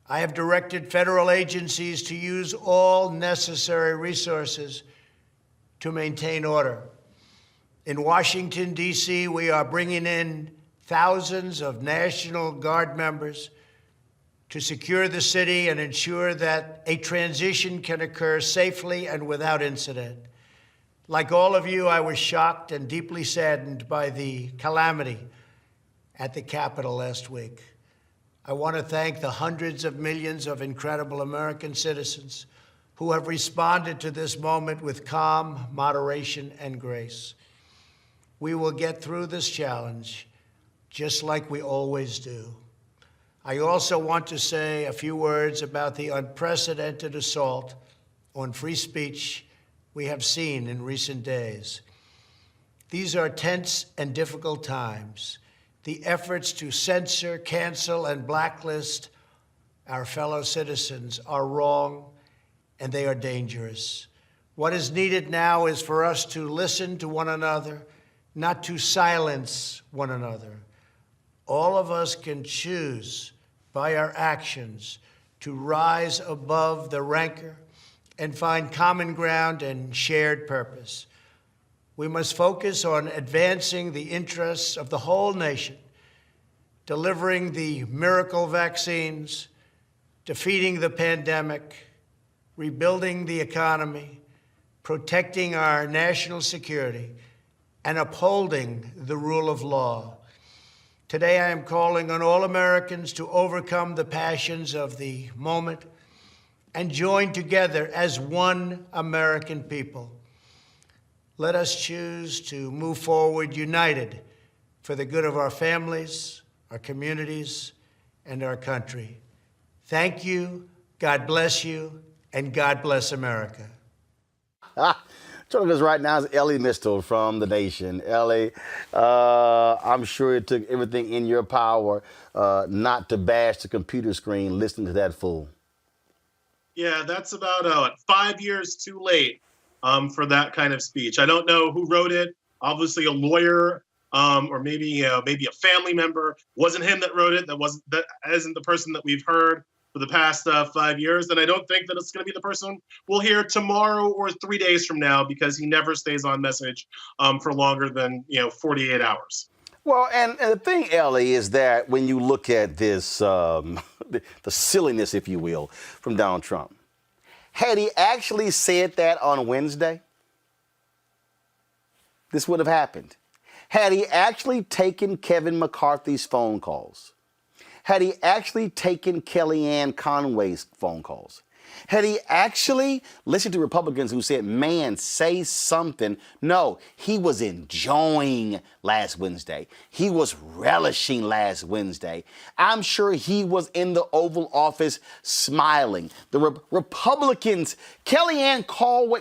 I have directed federal agencies to use all necessary resources to maintain order. In Washington, D.C., we are bringing in thousands of National Guard members to secure the city and ensure that a transition can occur safely and without incident. Like all of you, I was shocked and deeply saddened by the calamity at the Capitol last week. I want to thank the hundreds of millions of incredible American citizens who have responded to this moment with calm, moderation, and grace. We will get through this challenge just like we always do. I also want to say a few words about the unprecedented assault on free speech we have seen in recent days. These are tense and difficult times. The efforts to censor, cancel, and blacklist our fellow citizens are wrong, and they are dangerous. What is needed now is for us to listen to one another, not to silence one another. All of us can choose by our actions to rise above the rancor and find common ground and shared purpose. We must focus on advancing the interests of the whole nation, delivering the miracle vaccines, defeating the pandemic, rebuilding the economy, protecting our national security, and upholding the rule of law. Today, I am calling on all Americans to overcome the passions of the moment and join together as one American people. Let us choose to move forward united for the good of our families, our communities, and our country. Thank you, God bless you, and God bless America. Joining us right now is Ellie Mistel from The Nation. Ellie, I'm sure it took everything in your power not to bash the computer screen listening to that fool. Yeah, that's about 5 years too late for that kind of speech. I don't know who wrote it. Obviously, a lawyer or maybe a family member. Wasn't him that wrote it. That isn't the person that we've heard for the past 5 years. And I don't think that it's going to be the person we'll hear tomorrow or 3 days from now, because he never stays on message for longer than 48 hours. Well, and the thing, Ellie, is that when you look at this, the silliness, if you will, from Donald Trump, had he actually said that on Wednesday, this would have happened. Had he actually taken Kevin McCarthy's phone calls, had he actually taken Kellyanne Conway's phone calls, had he actually listened to Republicans who said, man, say something? No, he was enjoying last Wednesday. He was relishing last Wednesday. I'm sure he was in the Oval Office smiling. The Republicans, Kellyanne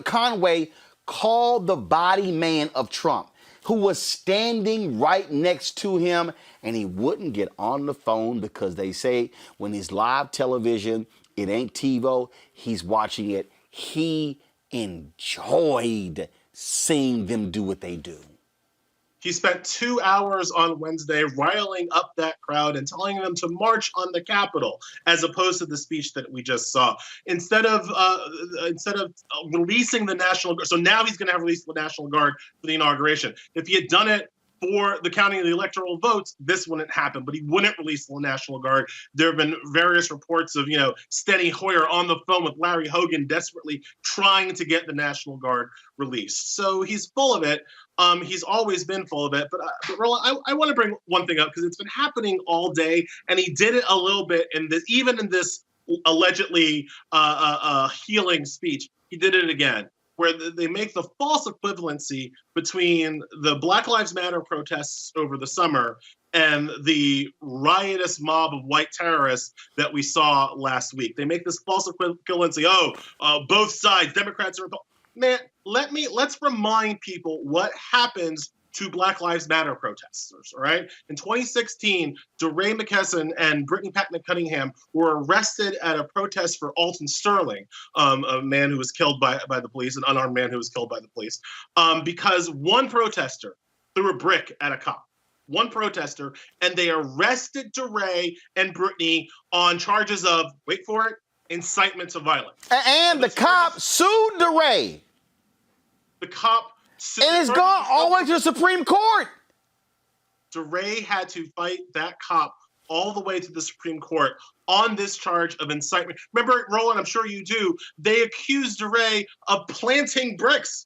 Conway called the body man of Trump, who was standing right next to him, and he wouldn't get on the phone because they say when he's live television, it ain't TiVo, he's watching it. He enjoyed seeing them do what they do. He spent 2 hours on Wednesday riling up that crowd and telling them to march on the Capitol, as opposed to the speech that we just saw. Instead of releasing the National Guard, so now he's going to have released the National Guard for the inauguration. If he had done it for the counting of the electoral votes, this wouldn't happen, but he wouldn't release the National Guard. There have been various reports of, Steny Hoyer on the phone with Larry Hogan desperately trying to get the National Guard released. So he's full of it. He's always been full of it. But Roland, I want to bring one thing up because it's been happening all day, and he did it a little bit in this, even in this allegedly healing speech. He did it again. where they make the false equivalency between the Black Lives Matter protests over the summer and the riotous mob of white terrorists that we saw last week. They make this false equivalency. Both sides, Democrats and Republicans. Man, let's remind people what happens to Black Lives Matter protesters, all right? In 2016, DeRay McKesson and Brittany Packnett Cunningham were arrested at a protest for Alton Sterling, a man who was killed by the police, an unarmed man who was killed by the police, because one protester threw a brick at a cop. One protester, and they arrested DeRay and Brittany on charges of, wait for it, incitement to violence. And the cop sued DeRay. The cop sued. And it's gone all the way to the Supreme Court. DeRay had to fight that cop all the way to the Supreme Court on this charge of incitement. Remember, Roland, I'm sure you do, they accused DeRay of planting bricks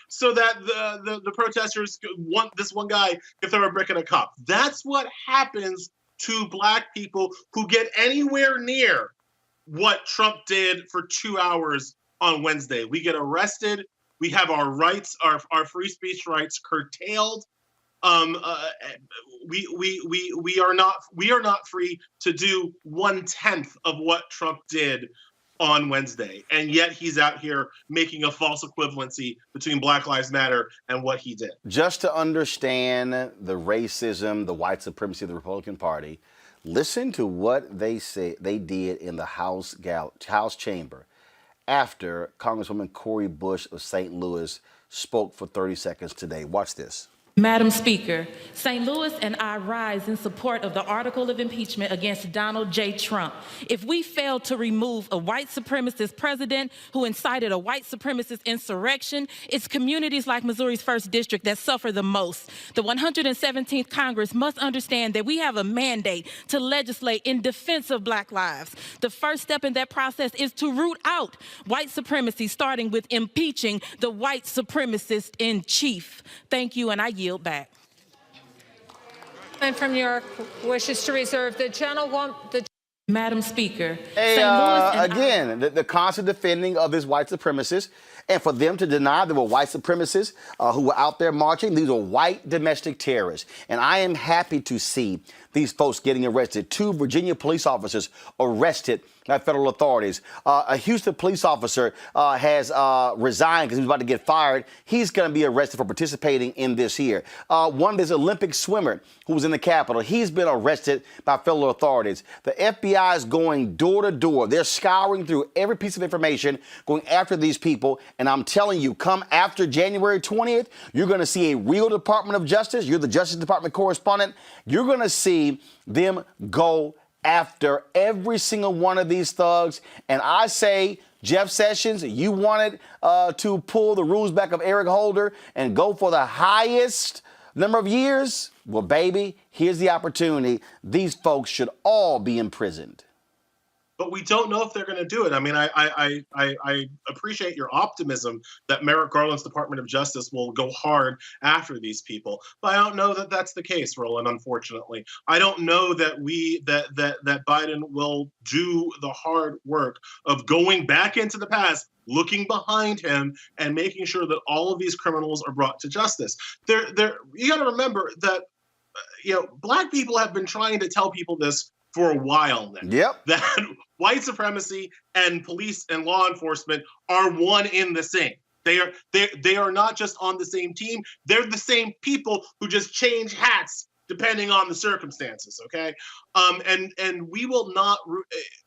so that the protesters want this one guy to throw a brick at a cop. That's what happens to Black people who get anywhere near what Trump did for 2 hours on Wednesday. We get arrested. We have our rights, our free speech rights curtailed. We are not free to do 1/10 of what Trump did on Wednesday, and yet he's out here making a false equivalency between Black Lives Matter and what he did. Just to understand the racism, the white supremacy of the Republican Party, listen to what they did in the House chamber after Congresswoman Cori Bush of St. Louis spoke for 30 seconds today. Watch this. Madam Speaker, St. Louis and I rise in support of the article of impeachment against Donald J. Trump. If we fail to remove a white supremacist president who incited a white supremacist insurrection, it's communities like Missouri's 1st District that suffer the most. The 117th Congress must understand that we have a mandate to legislate in defense of Black lives. The first step in that process is to root out white supremacy, starting with impeaching the white supremacist in chief. Thank you, and I yield back. And from New York wishes to reserve the gentlewoman. Madam Speaker, Hey, St. Louis and again, the constant defending of this white supremacist, and for them to deny there were white supremacists who were out there marching, these are white domestic terrorists. And I am happy to see these folks getting arrested. 2 Virginia police officers arrested by federal authorities. A Houston police officer has resigned because he was about to get fired. He's going to be arrested for participating in this here. There's an Olympic swimmer who was in the Capitol. He's been arrested by federal authorities. The FBI is going door to door. They're scouring through every piece of information, going after these people. And I'm telling you, come after January 20th, you're going to see a real Department of Justice. You're the Justice Department correspondent. You're going to see them go after every single one of these thugs. And I say, Jeff Sessions, you wanted to pull the rules back of Eric Holder and go for the highest number of years? Well, baby, here's the opportunity. These folks should all be imprisoned. But we don't know if they're going to do it. I mean, I appreciate your optimism that Merrick Garland's Department of Justice will go hard after these people, but I don't know that that's the case, Roland. Unfortunately, I don't know that that Biden will do the hard work of going back into the past, looking behind him, and making sure that all of these criminals are brought to justice. You got to remember that Black people have been trying to tell people this for a while now. Yep. That white supremacy and police and law enforcement are one in the same. They are not just on the same team. They're the same people who just change hats depending on the circumstances. Okay. And we will not.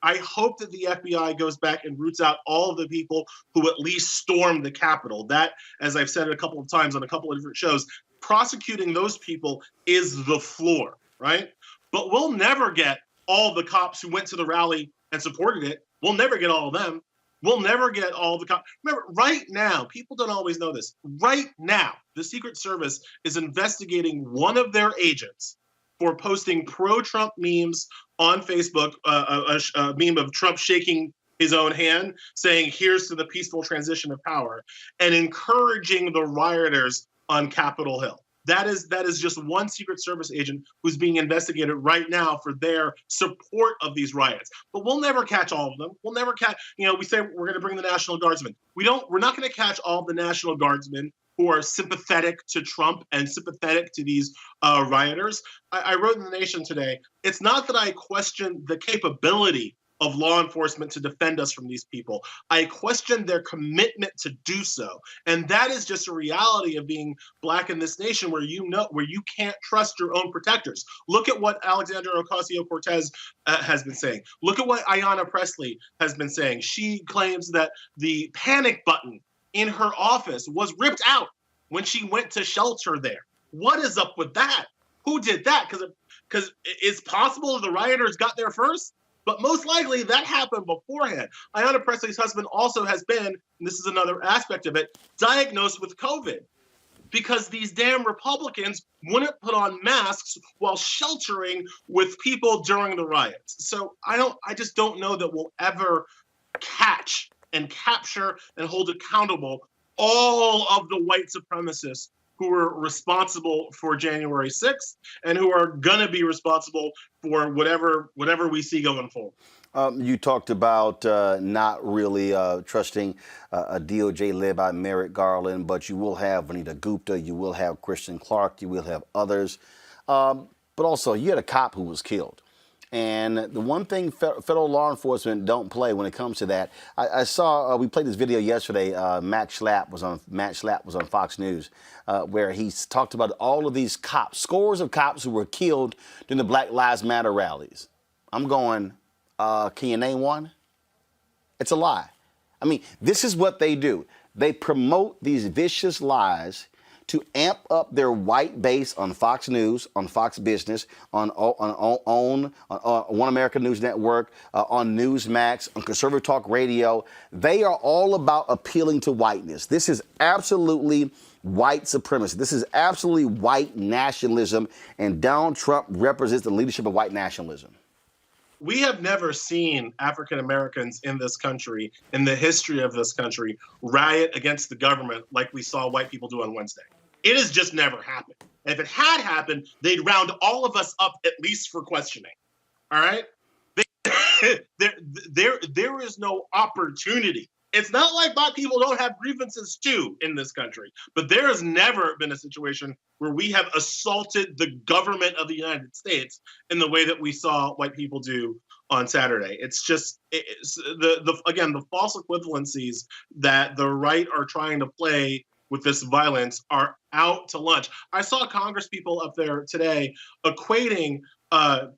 I hope that the FBI goes back and roots out all of the people who at least stormed the Capitol. That, as I've said a couple of times on a couple of different shows, prosecuting those people is the floor, right? But we'll never get all the cops who went to the rally and supported it. We'll never get all of them. We'll never get all the cops. Remember, right now, people don't always know this. Right now, the Secret Service is investigating one of their agents for posting pro-Trump memes on Facebook, a meme of Trump shaking his own hand, saying, "Here's to the peaceful transition of power," and encouraging the rioters on Capitol Hill. That is just one Secret Service agent who's being investigated right now for their support of these riots. But we'll never catch all of them. We'll never catch, we say we're going to bring the National Guardsmen. We're not going to catch all of the National Guardsmen who are sympathetic to Trump and sympathetic to these rioters. I wrote in The Nation today, it's not that I question the capability of law enforcement to defend us from these people. I question their commitment to do so. And that is just a reality of being Black in this nation where you can't trust your own protectors. Look at what Alexandria Ocasio-Cortez has been saying. Look at what Ayanna Pressley has been saying. She claims that the panic button in her office was ripped out when she went to shelter there. What is up with that? Who did that? Because it's possible the rioters got there first, but most likely that happened beforehand. Ayanna Pressley's husband also has been, and this is another aspect of it, diagnosed with COVID because these damn Republicans wouldn't put on masks while sheltering with people during the riots. So I just don't know that we'll ever catch and capture and hold accountable all of the white supremacists who were responsible for January 6th and who are going to be responsible for whatever we see going forward. You talked about not really trusting a DOJ led by Merrick Garland, but you will have Vanita Gupta, you will have Christian Clark, you will have others. But also, you had a cop who was killed. And the one thing federal law enforcement don't play when it comes to that, I saw, we played this video yesterday, Matt Schlapp was on Fox News, where he talked about all of these cops, scores of cops who were killed during the Black Lives Matter rallies. I'm going, can you name one? It's a lie. I mean, this is what they do. They promote these vicious lies to amp up their white base on Fox News, on Fox Business, on One American News Network, on Newsmax, on Conservative Talk Radio. They are all about appealing to whiteness. This is absolutely white supremacy. This is absolutely white nationalism, and Donald Trump represents the leadership of white nationalism. We have never seen African Americans in this country, in the history of this country, riot against the government like we saw white people do on Wednesday. It has just never happened. And if it had happened, they'd round all of us up at least for questioning. All right? There is no opportunity. It's not like Black people don't have grievances too in this country, but there has never been a situation where we have assaulted the government of the United States in the way that we saw white people do on Saturday. It's just the false equivalencies that the right are trying to play with this violence are out to lunch. I saw Congress people up there today equating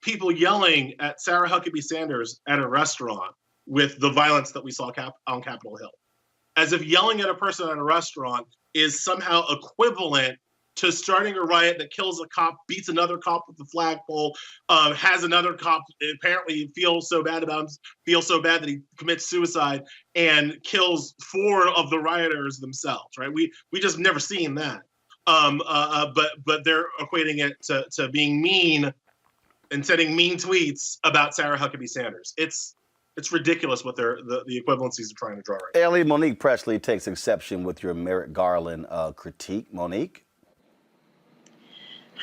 people yelling at Sarah Huckabee Sanders at a restaurant with the violence that we saw on Capitol Hill, as if yelling at a person at a restaurant is somehow equivalent to starting a riot that kills a cop, beats another cop with the flagpole, has another cop apparently feel so bad that he commits suicide and kills 4 of the rioters themselves. Right? We just never seen that. But they're equating it to being mean and sending mean tweets about Sarah Huckabee Sanders. It's ridiculous what the equivalencies are trying to draw right now. Ellie, Monique Presley takes exception with your Merrick Garland critique. Monique?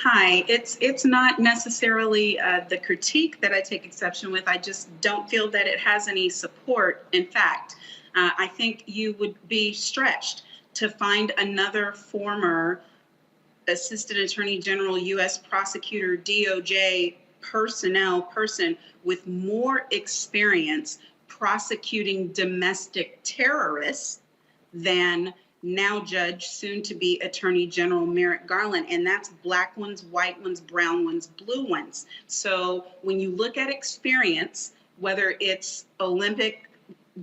Hi, it's not necessarily the critique that I take exception with. I just don't feel that it has any support. In fact, I think you would be stretched to find another former Assistant Attorney General, U.S. Prosecutor, DOJ person with more experience prosecuting domestic terrorists than now Judge, soon to be Attorney General Merrick Garland. And that's Black ones, white ones, brown ones, blue ones. So when you look at experience, whether it's Olympic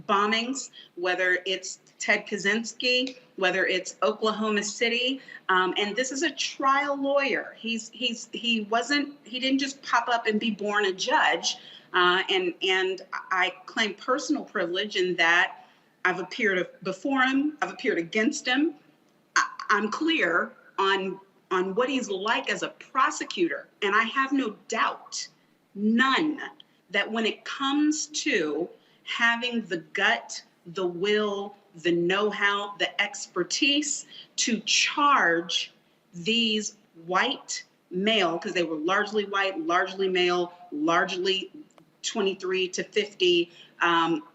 bombings, whether it's Ted Kaczynski, whether it's Oklahoma City, and this is a trial lawyer. He didn't just pop up and be born a judge. And I claim personal privilege in that I've appeared before him, I've appeared against him. I'm clear on what he's like as a prosecutor, and I have no doubt, none, that when it comes to having the gut, the will, the know-how, the expertise to charge these white male, because they were largely white, largely male, largely 23 to 50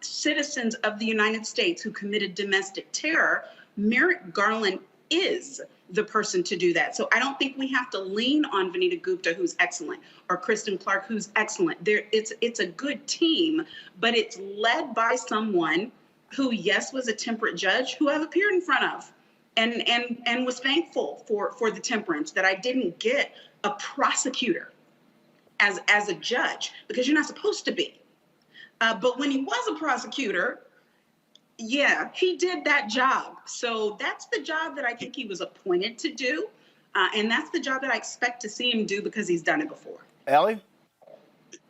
citizens of the United States who committed domestic terror, Merrick Garland is the person to do that. So I don't think we have to lean on Vanita Gupta, who's excellent, or Kristen Clark, who's excellent. It's a good team, but it's led by someone who, yes, was a temperate judge who I've appeared in front of and was thankful for the temperance, that I didn't get a prosecutor as a judge, because you're not supposed to be. But when he was a prosecutor, yeah, he did that job. So that's the job that I think he was appointed to do. And that's the job that I expect to see him do, because he's done it before. Ellie?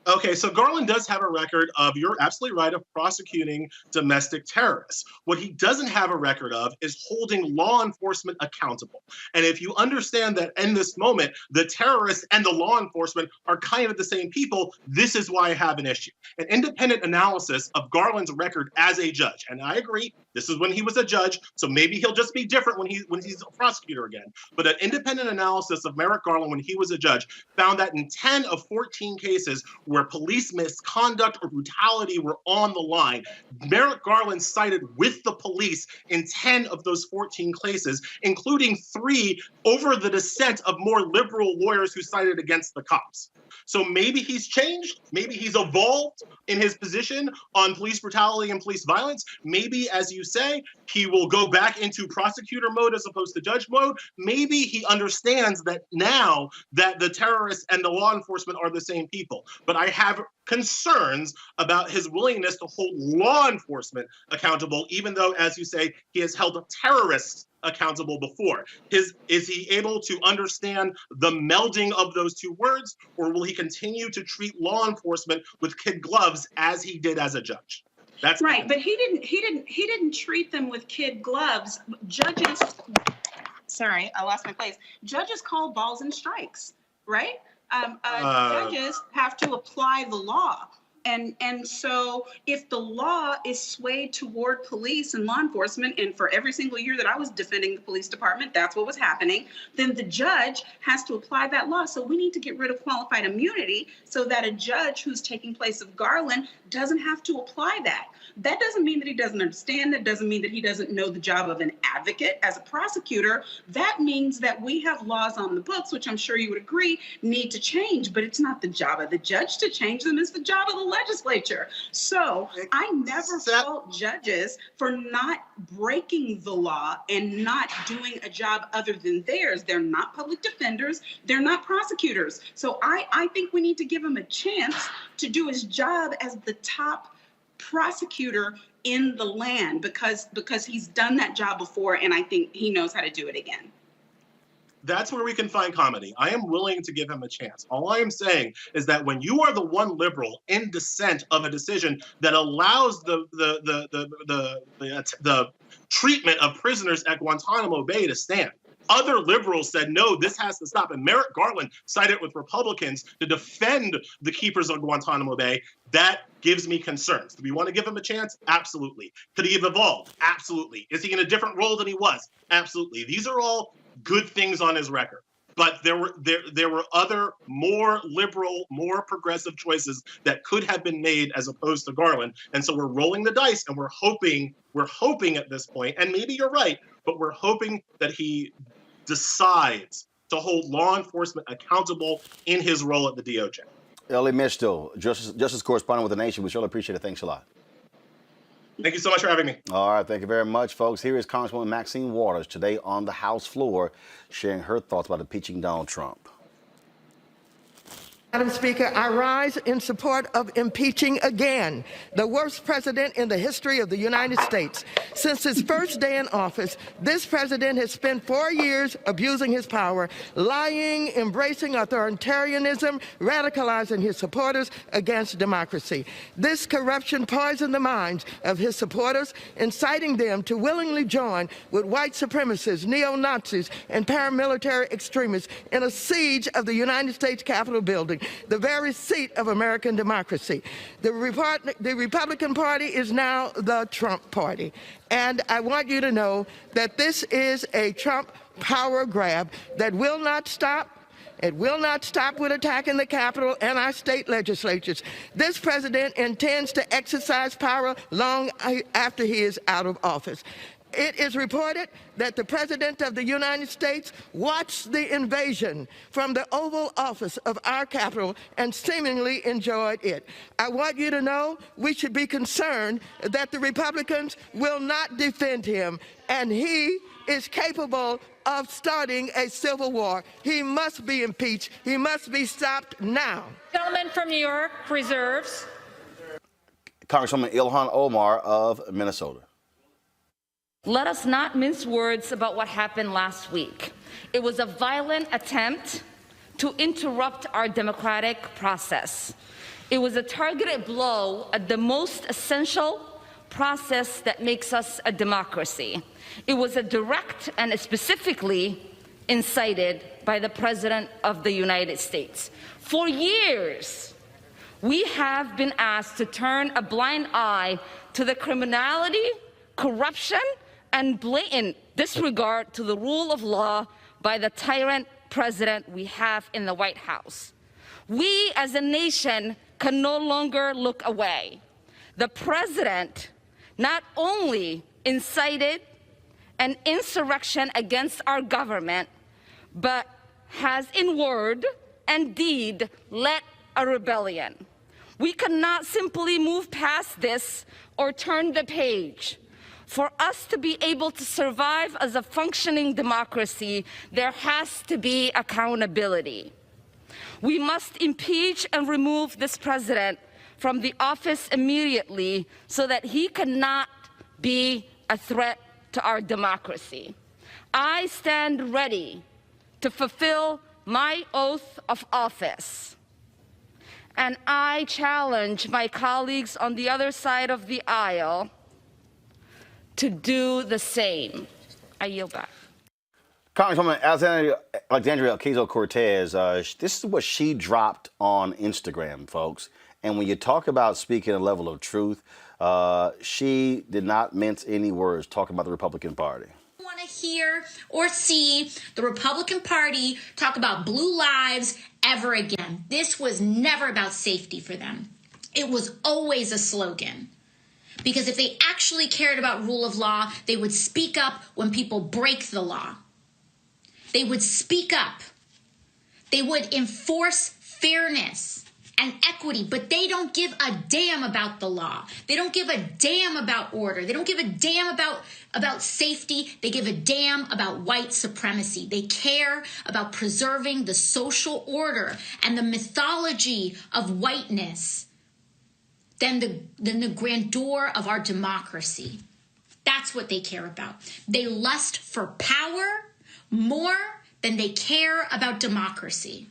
Okay, so Garland does have a record of, you're absolutely right, of prosecuting domestic terrorists. What he doesn't have a record of is holding law enforcement accountable. And if you understand that in this moment, the terrorists and the law enforcement are kind of the same people, this is why I have an issue. An independent analysis of Garland's record as a judge, and I agree, this is when he was a judge, so maybe he'll just be different when he's a prosecutor again. But an independent analysis of Merrick Garland when he was a judge found that in 10 of 14 cases where police misconduct or brutality were on the line, Merrick Garland sided with the police in 10 of those 14 cases, including 3 over the dissent of more liberal lawyers who sided against the cops. So maybe he's changed, maybe he's evolved in his position on police brutality and police violence. Maybe, as you say, he will go back into prosecutor mode as opposed to judge mode. Maybe he understands that now that the terrorists and the law enforcement are the same people. But I have concerns about his willingness to hold law enforcement accountable, even though, as you say, he has held terrorists accountable before. Is he able to understand the melding of those two words, or will he continue to treat law enforcement with kid gloves as he did as a judge? That's right, but he didn't treat them with kid gloves. Judges, sorry, I lost my place. Judges call balls and strikes, right? Judges have to apply the law. And so if the law is swayed toward police and law enforcement, and for every single year that I was defending the police department, that's what was happening, then the judge has to apply that law. So we need to get rid of qualified immunity so that a judge who's taking place of Garland doesn't have to apply that. That doesn't mean that he doesn't understand. That doesn't mean that he doesn't know the job of an advocate as a prosecutor. That means that we have laws on the books, which I'm sure you would agree need to change, but it's not the job of the judge to change them. It's the job of the legislature. So I never fault judges for not breaking the law and not doing a job other than theirs. They're not public defenders. They're not prosecutors. So I think we need to give him a chance to do his job as the top prosecutor in the land, because he's done that job before, and I think he knows how to do it again. That's where we can find comedy. I am willing to give him a chance. All I am saying is that when you are the one liberal in dissent of a decision that allows the treatment of prisoners at Guantanamo Bay to stand, other liberals said, no, this has to stop. And Merrick Garland sided with Republicans to defend the keepers of Guantanamo Bay. That gives me concerns. Do we want to give him a chance? Absolutely. Could he have evolved? Absolutely. Is he in a different role than he was? Absolutely. These are all good things on his record. But there were other more liberal, more progressive choices that could have been made as opposed to Garland. And so we're rolling the dice, and we're hoping at this point, and maybe you're right, but we're hoping that he decides to hold law enforcement accountable in his role at the DOJ. Ellie Misto, Justice Correspondent with The Nation. We surely appreciate it. Thanks a lot. Thank you so much for having me. All right, thank you very much, folks. Here is Congresswoman Maxine Waters today on the House floor sharing her thoughts about impeaching Donald Trump. Madam Speaker, I rise in support of impeaching again the worst president in the history of the United States. Since his first day in office, this president has spent 4 years abusing his power, lying, embracing authoritarianism, radicalizing his supporters against democracy. This corruption poisoned the minds of his supporters, inciting them to willingly join with white supremacists, neo-Nazis, and paramilitary extremists in a siege of the United States Capitol building, the very seat of American democracy. The Republican Party is now the Trump Party. And I want you to know that this is a Trump power grab that will not stop. It will not stop with attacking the Capitol and our state legislatures. This president intends to exercise power long after he is out of office. It is reported that the President of the United States watched the invasion from the Oval Office of our Capitol and seemingly enjoyed it. I want you to know we should be concerned that the Republicans will not defend him, and he is capable of starting a civil war. He must be impeached. He must be stopped now. Gentleman from New York reserves. Congresswoman Ilhan Omar of Minnesota. Let us not mince words about what happened last week. It was a violent attempt to interrupt our democratic process. It was a targeted blow at the most essential process that makes us a democracy. It was a direct and specifically incited by the President of the United States. For years, we have been asked to turn a blind eye to the criminality, corruption, and blatant disregard to the rule of law by the tyrant president we have in the White House. We as a nation can no longer look away. The president not only incited an insurrection against our government, but has in word and deed led a rebellion. We cannot simply move past this or turn the page. For us to be able to survive as a functioning democracy, there has to be accountability. We must impeach and remove this president from the office immediately so that he cannot be a threat to our democracy. I stand ready to fulfill my oath of office, and I challenge my colleagues on the other side of the aisle to do the same. I yield back. Congresswoman Alexandria Ocasio-Cortez, this is what she dropped on Instagram, folks. And when you talk about speaking a level of truth, she did not mince any words talking about the Republican Party. I want to hear or see the Republican Party talk about blue lives ever again. This was never about safety for them. It was always a slogan. Because if they actually cared about rule of law, they would speak up when people break the law. They would speak up. They would enforce fairness and equity, but they don't give a damn about the law. They don't give a damn about order. They don't give a damn about safety. They give a damn about white supremacy. They care about preserving the social order and the mythology of whiteness than the grandeur of our democracy. That's what they care about. They lust for power more than they care about democracy.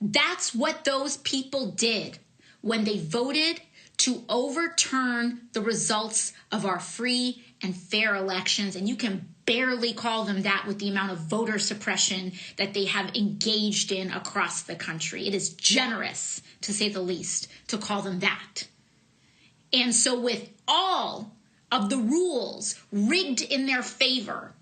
That's what those people did when they voted to overturn the results of our free and fair elections. And you can barely call them that with the amount of voter suppression that they have engaged in across the country. It is generous, to say the least, to call them that. And so with all of the rules rigged in their favor,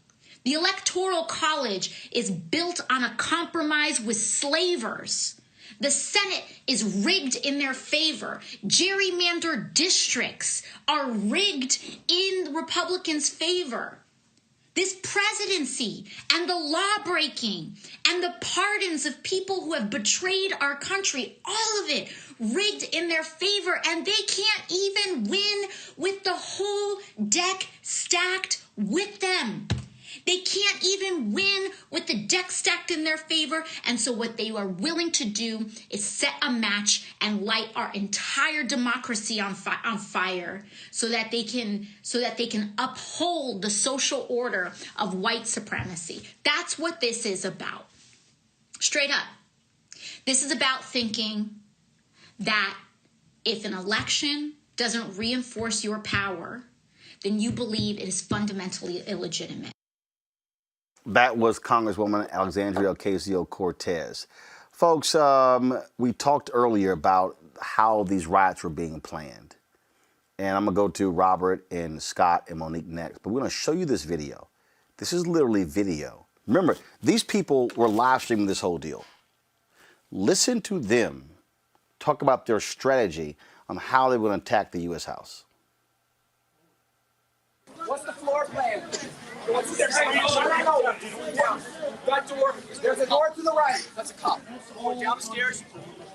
the Electoral College is built on a compromise with slavers. The Senate is rigged in their favor. Gerrymandered districts are rigged in the Republicans' favor. This presidency and the law breaking and the pardons of people who have betrayed our country, all of it rigged in their favor, and they can't even win with the whole deck stacked with them. They can't even win with the deck stacked in their favor. And so what they are willing to do is set a match and light our entire democracy on fire so that they can uphold the social order of white supremacy. That's what this is about. Straight up. This is about thinking that if an election doesn't reinforce your power, then you believe it is fundamentally illegitimate. That was Congresswoman Alexandria Ocasio-Cortez. Folks, we talked earlier about how these riots were being planned. And I'm going to go to Robert and Scott and Monique next. But we're going to show you this video This is literally video. Remember, these people were live streaming this whole deal. Listen to them talk about their strategy on how they're going to attack the U.S. House. What's the floor plan? That door, there's a door to the right. That's a cop. Going down the stairs,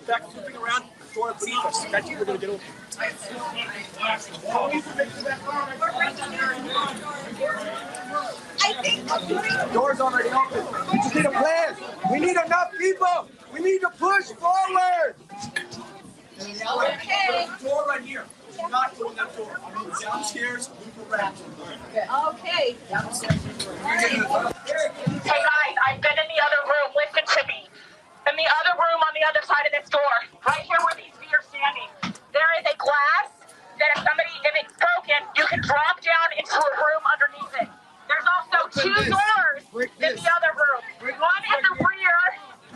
back looping around, door beneath us. That's you. We're going to get over. The door's already open. We just need a plan. We need enough people. We need to push forward. Okay. Door right here. Not going that door. Downstairs, loop around. Okay. Hey guys, I've been in the other room. Listen to me. In the other room on the other side of this door, right here where these feet are standing, there is a glass that if it's broken, you can drop down into a room underneath it. There's also two doors in the other room. One at the rear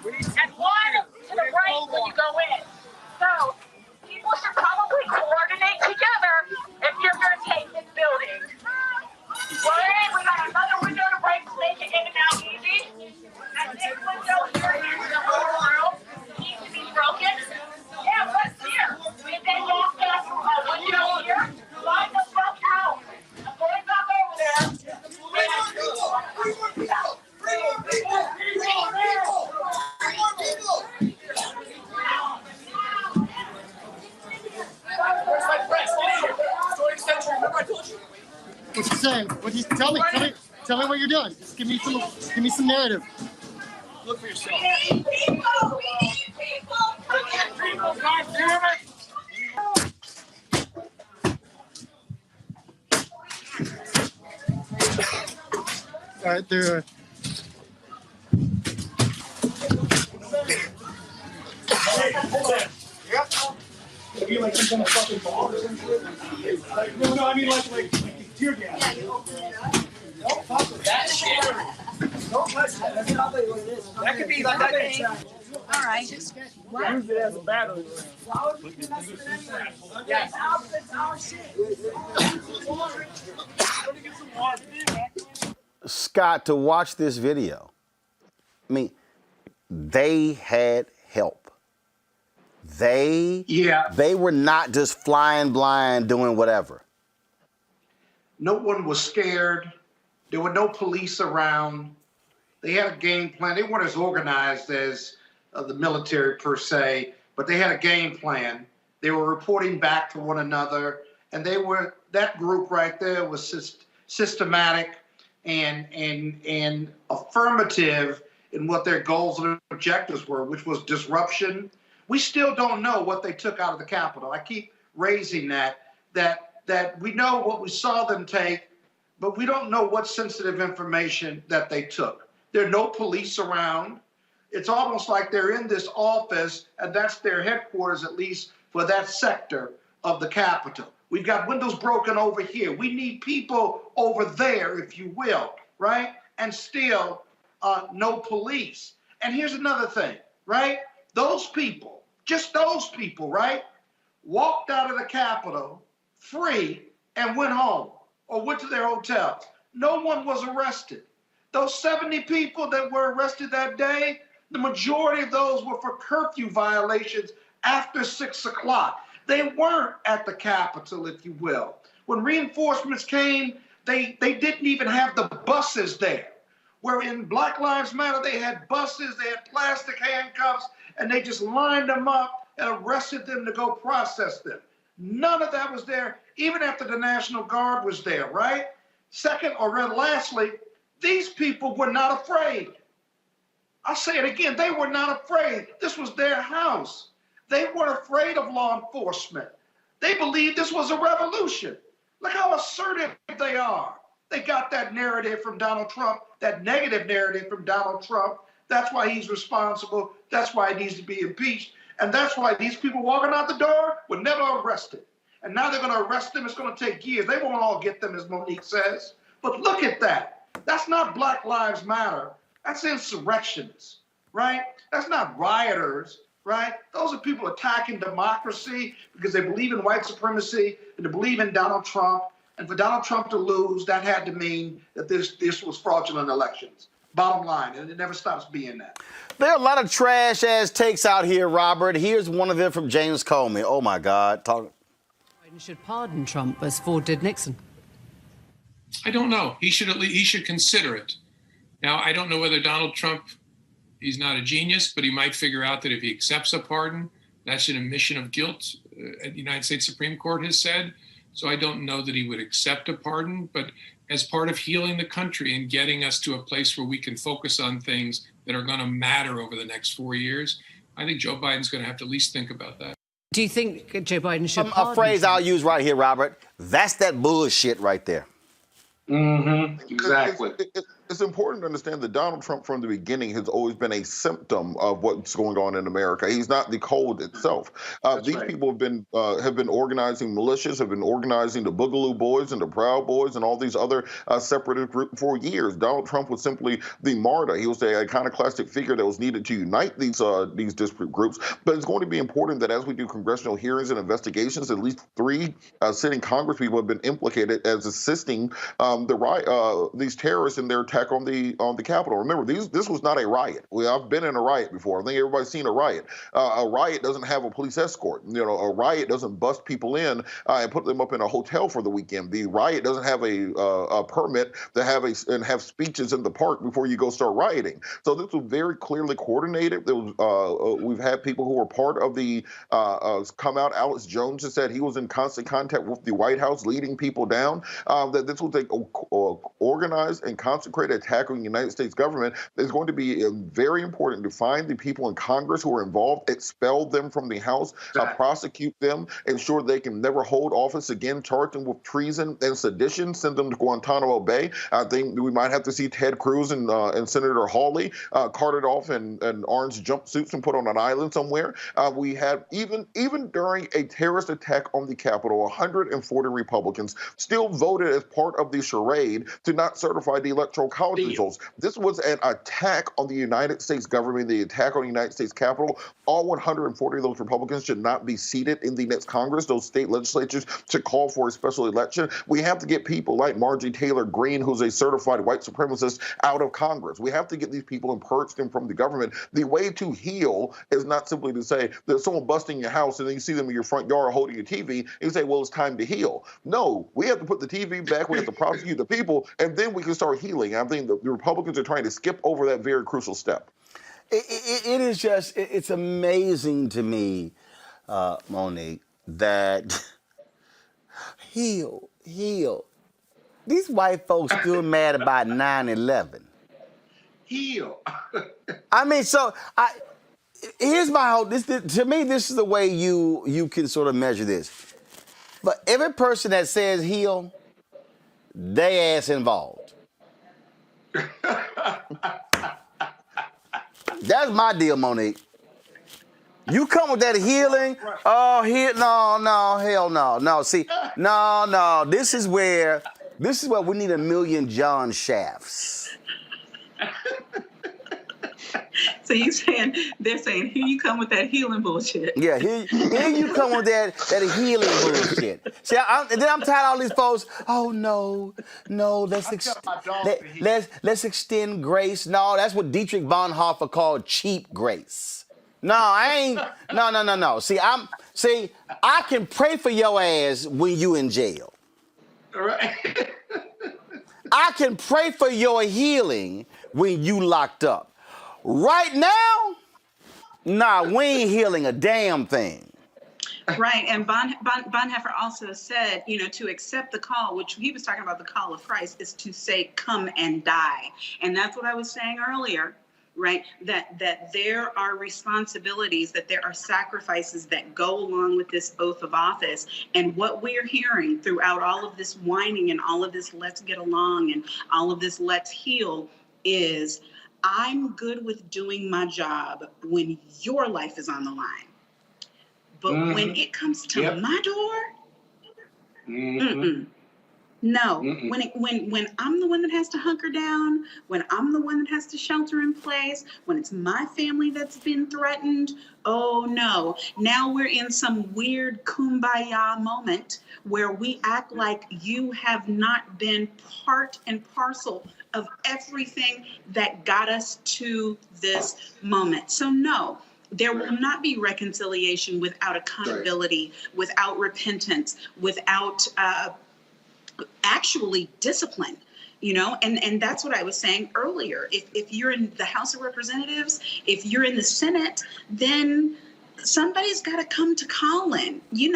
and one to the right when you go in. So people should probably coordinate together if you're going to take this building. Right? We got another window to break to make it in and out easy. And this window here in the lower room needs to be broken. Yeah, what's here? And then walk down through a window here. Line the fuck out. I'm going back over there. Where's my press? Story extension. Remember I told you? What's he saying? Tell me what you're doing. Just give me some narrative. Look for yourself. We need people. We need people. God damn it. All right, there. Yep. You mean like he's gonna fucking ball or some shit? No, I mean like tear gas. Don't fuck with that shit. Don't touch that. That's not what it is. That could be like that thing. All right. Use it as a battery. Yes. That's our shit. Scott, to watch this video, I mean, they had help. They were not just flying blind doing whatever. No one was scared. There were no police around. They had a game plan. They weren't as organized as the military per se, but they had a game plan. They were reporting back to one another, and that group right there was systematic and affirmative in what their goals and objectives were, which was disruption. We still don't know what they took out of the Capitol. I keep raising that we know what we saw them take, but we don't know what sensitive information that they took. There are no police around. It's almost like they're in this office, and that's their headquarters, at least for that sector of the Capitol. We've got windows broken over here. We need people over there, if you will, right? And still no police. And here's another thing, right? Those people, just those people, right, walked out of the Capitol free and went home or went to their hotels. No one was arrested. Those 70 people that were arrested that day, the majority of those were for curfew violations after 6 o'clock. They weren't at the Capitol, if you will. When reinforcements came, they didn't even have the buses there. Where in Black Lives Matter, they had buses, they had plastic handcuffs, and they just lined them up and arrested them to go process them. None of that was there, even after the National Guard was there, right? Second, or lastly, these people were not afraid. I'll say it again, they were not afraid. This was their house. They weren't afraid of law enforcement. They believed this was a revolution. Look how assertive they are. They got that narrative from Donald Trump, that negative narrative from Donald Trump. That's why he's responsible. That's why he needs to be impeached. And that's why these people walking out the door were never arrested. And now they're going to arrest them. It's going to take years. They won't all get them, as Monique says. But look at that. That's not Black Lives Matter. That's insurrectionists, right? That's not rioters, right? Those are people attacking democracy because they believe in white supremacy and they believe in Donald Trump. And for Donald Trump to lose, that had to mean that this was fraudulent elections. Bottom line, and it never stops being that. There are a lot of trash-ass takes out here, Robert. Here's one of them from James Comey. Oh, my God. Biden should pardon Trump as Ford did Nixon. I don't know. He should consider it. Now, I don't know whether Donald Trump, he's not a genius, but he might figure out that if he accepts a pardon, that's an admission of guilt, the United States Supreme Court has said. So I don't know that he would accept a pardon, but as part of healing the country and getting us to a place where we can focus on things that are going to matter over the next 4 years, I think Joe Biden's going to have to at least think about that. Do you think Joe Biden should A phrase I'll use right here, Robert. That's that bullshit right there. Mm-hmm. Exactly. It's important to understand that Donald Trump from the beginning has always been a symptom of what's going on in America. He's not the cold itself. These people have been organizing militias, have been organizing the Boogaloo Boys and the Proud Boys and all these other separatist groups for years. Donald Trump was simply the martyr. He was the iconoclastic figure that was needed to unite these disparate groups. But it's going to be important that as we do congressional hearings and investigations, at least 3 sitting Congress people have been implicated as assisting these terrorists in their attack on the Capitol. Remember, this was not a riot. I've been in a riot before. I think everybody's seen a riot. A riot doesn't have a police escort. A riot doesn't bust people in and put them up in a hotel for the weekend. The riot doesn't have a permit to have speeches in the park before you go start rioting. So this was very clearly coordinated. We've had people who were part of the come out. Alex Jones has said he was in constant contact with the White House, leading people down. That this was an organized and consecrated attack on the United States government. Is going to be very important to find the people in Congress who are involved, expel them from the House, prosecute them, ensure they can never hold office again, charge them with treason and sedition, send them to Guantanamo Bay. I think we might have to see Ted Cruz and Senator Hawley carted off in orange jumpsuits and put on an island somewhere. We had even during a terrorist attack on the Capitol, 140 Republicans still voted as part of the charade to not certify the Electoral College results. This was an attack on the United States government, the attack on the United States Capitol. All 140 of those Republicans should not be seated in the next Congress. Those state legislatures should call for a special election. We have to get people like Marjorie Taylor Greene, who's a certified white supremacist, out of Congress. We have to get these people and purge them from the government. The way to heal is not simply to say there's someone busting your house and then you see them in your front yard holding your TV and you say, well, it's time to heal. No, we have to put the TV back. We have to prosecute the people, and then we can start healing. I think the Republicans are trying to skip over that very crucial step. It is just, it's amazing to me, Monique, that heal. These white folks still mad about 9/11. Heal. I mean, here's my whole, to me, this is the way you can sort of measure this. But every person that says heal, they ass involved. That's my deal, Monique. You come with that healing, hell no. See, no. This is where we need 1 million John Shafts. So they're saying, here you come with that healing bullshit. Yeah, here you come with that healing bullshit. See, then I'm tired of all these folks. Oh no, let's extend grace. No, that's what Dietrich Bonhoeffer called cheap grace. No, I ain't. No. See, I can pray for your ass when you in jail. All right. I can pray for your healing when you locked up. Right now, nah, we ain't healing a damn thing. Right, and Bonhoeffer also said, to accept the call, which he was talking about the call of Christ, is to say, come and die. And that's what I was saying earlier, right, that there are responsibilities, that there are sacrifices that go along with this oath of office. And what we're hearing throughout all of this whining and all of this let's get along and all of this let's heal is, I'm good with doing my job when your life is on the line. But when it comes to my door, No, when I'm the one that has to hunker down, when I'm the one that has to shelter in place, when it's my family that's been threatened, oh no. Now we're in some weird kumbaya moment where we act like you have not been part and parcel of everything that got us to this moment. So no, there will not be reconciliation without accountability, without repentance, without actually discipline, and that's what I was saying earlier. If you're in the House of Representatives, if you're in the Senate, then somebody's got to come to Colin. You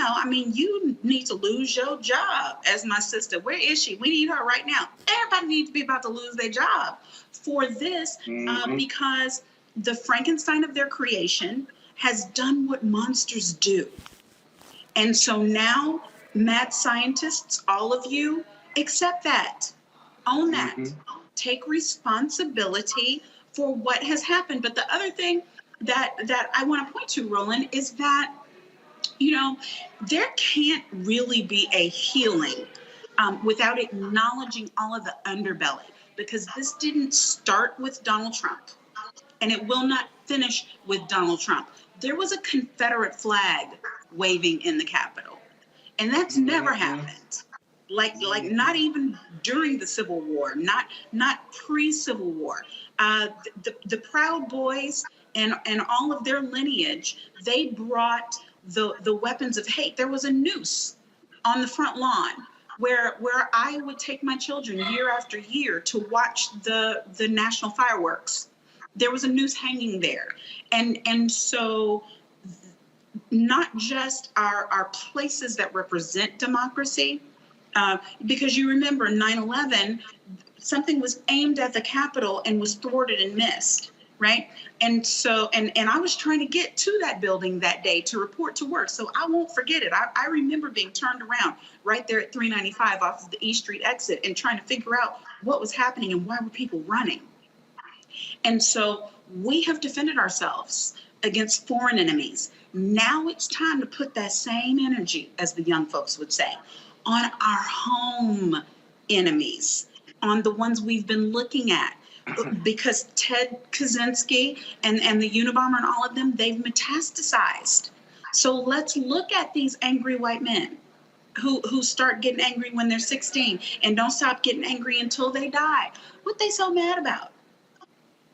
need to lose your job. As my sister, where is she? We need her right now. Everybody needs to be about to lose their job for this, because the Frankenstein of their creation has done what monsters do. And so now, mad scientists, all of you, accept that, own that, take responsibility for what has happened. But the other thing that I want to point to, Roland, is that, there can't really be a healing without acknowledging all of the underbelly, because this didn't start with Donald Trump, and it will not finish with Donald Trump. There was a Confederate flag waving in the Capitol. And that's never happened. Like not even during the Civil War, not pre-Civil War. The Proud Boys and all of their lineage, they brought the weapons of hate. There was a noose on the front lawn where I would take my children year after year to watch the national fireworks. There was a noose hanging there. And so not just our places that represent democracy, because you remember 9/11, something was aimed at the Capitol and was thwarted and missed, right? And so, and I was trying to get to that building that day to report to work, so I won't forget it. I remember being turned around right there at 395 off of the East Street exit and trying to figure out what was happening and why were people running. And so we have defended ourselves against foreign enemies. Now it's time to put that same energy, as the young folks would say, on our home enemies, on the ones we've been looking at. Because Ted Kaczynski and the Unabomber and all of them, they've metastasized. So let's look at these angry white men who start getting angry when they're 16 and don't stop getting angry until they die. What they so mad about?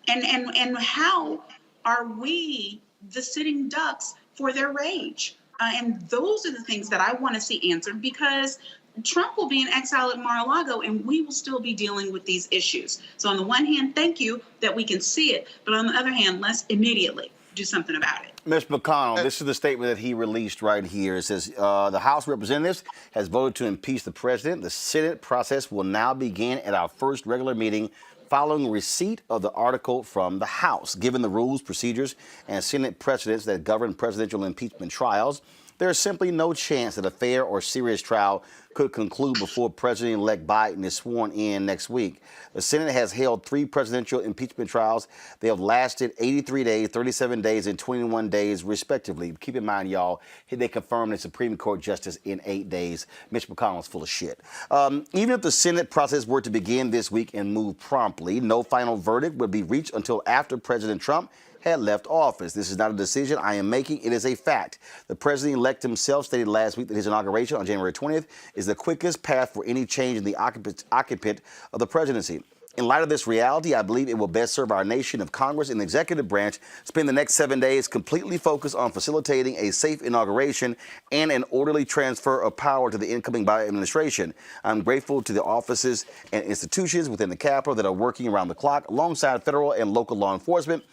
And how are we the sitting ducks for their rage? And those are the things that I want to see answered, because Trump will be in exile at Mar-a-Lago and we will still be dealing with these issues. So on the one hand, thank you that we can see it. But on the other hand, let's immediately do something about it. Mitch McConnell, this is the statement that he released right here. It says, the House of Representatives has voted to impeach the president. The Senate process will now begin at our first regular meeting following receipt of the article from the House. Given the rules, procedures, and Senate precedents that govern presidential impeachment trials, there is simply no chance that a fair or serious trial could conclude before President-elect Biden is sworn in next week. The Senate has held 3 presidential impeachment trials. They have lasted 83 days, 37 days, and 21 days, respectively. Keep in mind, y'all, they confirmed a Supreme Court justice in 8 days. Mitch McConnell's full of shit. Even if the Senate process were to begin this week and move promptly, no final verdict would be reached until after President Trump had left office. This is not a decision I am making. It is a fact. The president-elect himself stated last week that his inauguration on January 20th is the quickest path for any change in the occupant of the presidency. In light of this reality, I believe it will best serve our nation if Congress and the executive branch spend the next 7 days completely focused on facilitating a safe inauguration and an orderly transfer of power to the incoming Biden administration. I'm grateful to the offices and institutions within the Capitol that are working around the clock alongside federal and local law enforcement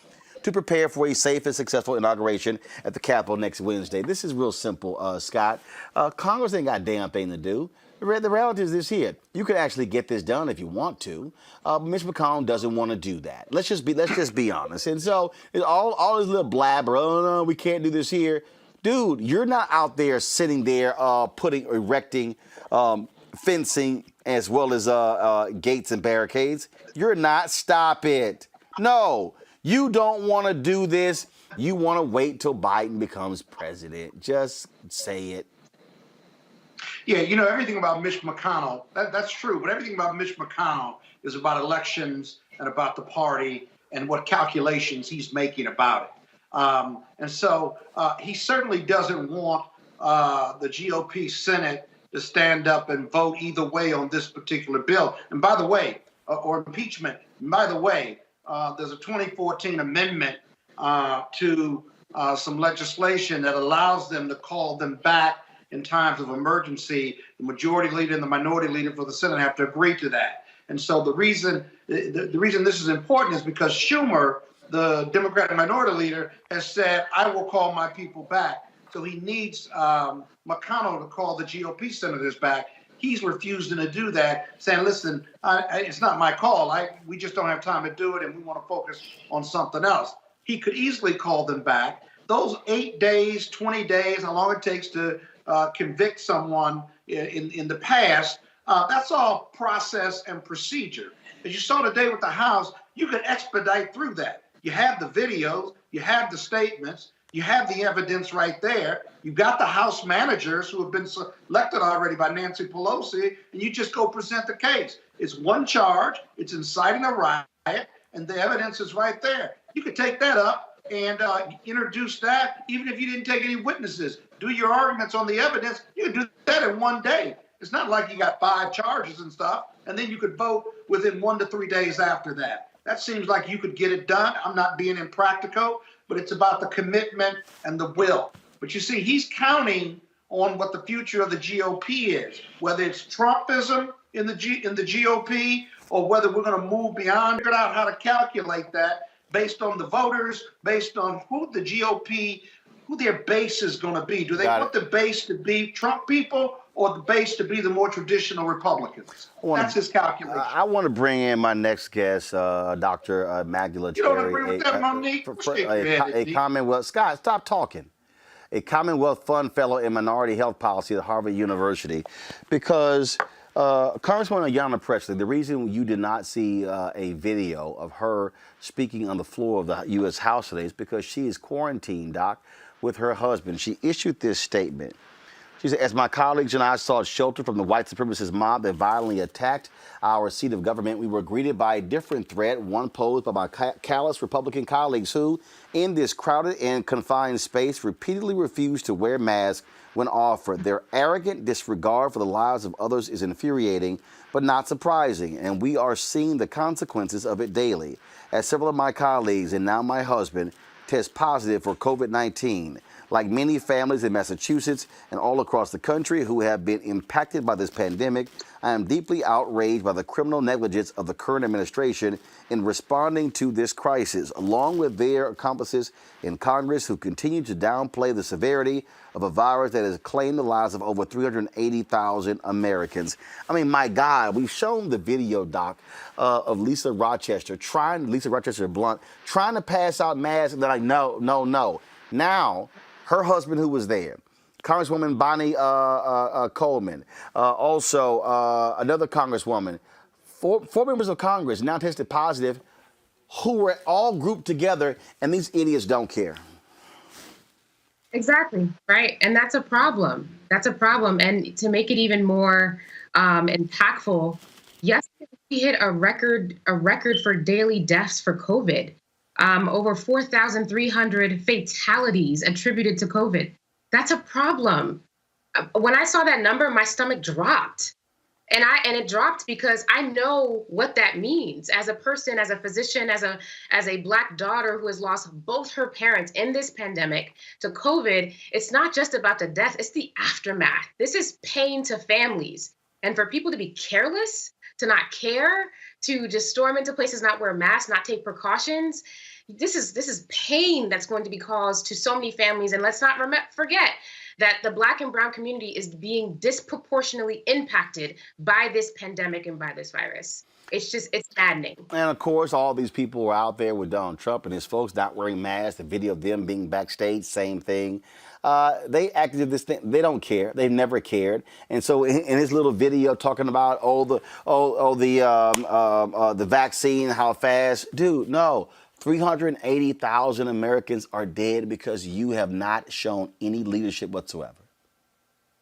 to prepare for a safe and successful inauguration at the Capitol next Wednesday. This is real simple, Scott. Congress ain't got a damn thing to do. The reality is this here. You could actually get this done if you want to. Mitch McConnell doesn't want to do that. Let's just be honest. And so all this little blabber, oh no, we can't do this here. Dude, you're not out there sitting there erecting fencing as well as gates and barricades. You're not. Stop it. No. You don't want to do this. You want to wait till Biden becomes president. Just say it. Yeah, everything about Mitch McConnell, that's true, but everything about Mitch McConnell is about elections and about the party and what calculations he's making about it. And so he certainly doesn't want the GOP Senate to stand up and vote either way on this particular bill. And by the way, or impeachment, and by the way, there's a 2014 amendment to some legislation that allows them to call them back in times of emergency. The majority leader and the minority leader for the Senate have to agree to that. And so the reason this is important is because Schumer, the Democratic minority leader, has said, I will call my people back. So he needs McConnell to call the GOP senators back. He's refusing to do that, saying, listen, it's not my call. We just don't have time to do it, and we want to focus on something else. He could easily call them back. Those 8 days, 20 days, how long it takes to convict someone in the past, that's all process and procedure. As you saw today with the House, you can expedite through that. You have the videos, you have the statements, you have the evidence right there. You've got the House managers who have been selected already by Nancy Pelosi, and you just go present the case. It's one charge, it's inciting a riot, and the evidence is right there. You could take that up and introduce that even if you didn't take any witnesses. Do your arguments on the evidence. You can do that in one day. It's not like you got 5 charges and stuff, and then you could vote within 1 to 3 days after that. That seems like you could get it done. I'm not being impractical, but it's about the commitment and the will. But you see, he's counting on what the future of the GOP is, whether it's Trumpism in the GOP or whether we're going to move beyond, figure out how to calculate that based on the voters, based on who the GOP, who their base is going to be. Do they want the base to be Trump people or the base to be the more traditional Republicans? That's his calculation. I want to bring in my next guest, Dr. Magdala Cherry. You don't agree with that, Monique? A Commonwealth, Scott, stop talking. A Commonwealth Fund Fellow in Minority Health Policy at Harvard University. Because Congresswoman Ayanna Pressley, the reason you did not see a video of her speaking on the floor of the U.S. House today is because she is quarantined, Doc, with her husband. She issued this statement. She said, as my colleagues and I sought shelter from the white supremacist mob that violently attacked our seat of government, we were greeted by a different threat, one posed by my callous Republican colleagues who, in this crowded and confined space, repeatedly refused to wear masks when offered. Their arrogant disregard for the lives of others is infuriating, but not surprising, and we are seeing the consequences of it daily. As several of my colleagues, and now my husband, test positive for COVID-19. Like many families in Massachusetts and all across the country who have been impacted by this pandemic, I am deeply outraged by the criminal negligence of the current administration in responding to this crisis, along with their accomplices in Congress who continue to downplay the severity of a virus that has claimed the lives of over 380,000 Americans. I mean, my God, we've shown the video, Doc, of Lisa Rochester Blunt, trying to pass out masks, and they're like, no, no, no. Now, her husband who was there, Congresswoman Bonnie Coleman, also another Congresswoman, four members of Congress now tested positive, who were all grouped together, and these idiots don't care. Exactly, right? And that's a problem. That's a problem. And to make it even more impactful, yesterday we hit a record for daily deaths for COVID. Over 4,300 fatalities attributed to COVID. That's a problem. When I saw that number, my stomach dropped. And it dropped because I know what that means as a person, as a physician, as a Black daughter who has lost both her parents in this pandemic to COVID. It's not just about the death, it's the aftermath. This is pain to families. And for people to be careless, to not care, to just storm into places, not wear masks, not take precautions, this is pain that's going to be caused to so many families. And let's not forget that the Black and brown community is being disproportionately impacted by this pandemic and by this virus. It's maddening. And of course, all these people were out there with Donald Trump and his folks not wearing masks, the video of them being backstage, same thing. They acted this thing. They don't care. They've never cared. And so in his little video talking about the vaccine, how fast, dude, no. 380,000 Americans are dead because you have not shown any leadership whatsoever.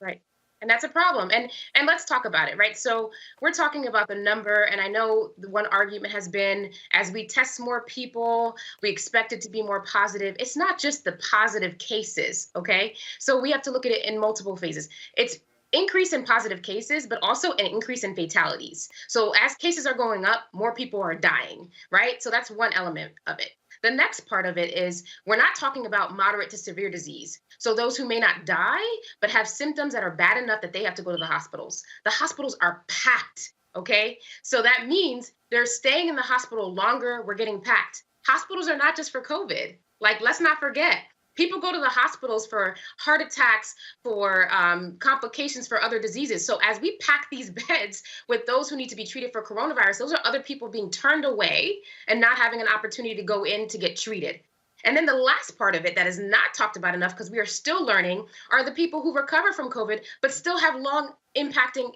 Right. And that's a problem. And let's talk about it, right? So we're talking about the number, and I know the one argument has been, as we test more people, we expect it to be more positive. It's not just the positive cases, okay? So we have to look at it in multiple phases. It's increase in positive cases, but also an increase in fatalities. So as cases are going up, more people are dying, right? So that's one element of it. The next part of it is we're not talking about moderate to severe disease. So those who may not die, but have symptoms that are bad enough that they have to go to the hospitals. The hospitals are packed, okay? So that means they're staying in the hospital longer, we're getting packed. Hospitals are not just for COVID. Like, let's not forget. People go to the hospitals for heart attacks, for complications for other diseases. So as we pack these beds with those who need to be treated for coronavirus, those are other people being turned away and not having an opportunity to go in to get treated. And then the last part of it that is not talked about enough, because we are still learning, are the people who recover from COVID, but still have long impacting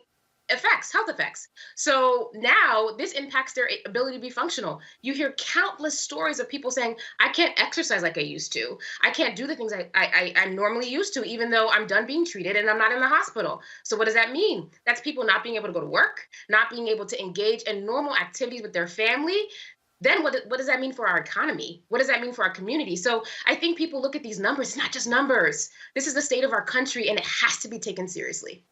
effects, health effects. So now this impacts their ability to be functional. You hear countless stories of people saying, I can't exercise like I used to. I can't do the things I'm normally used to, even though I'm done being treated and I'm not in the hospital. So what does that mean? That's people not being able to go to work, not being able to engage in normal activities with their family. Then what does that mean for our economy? What does that mean for our community? So I think people look at these numbers, it's not just numbers. This is the state of our country, and it has to be taken seriously.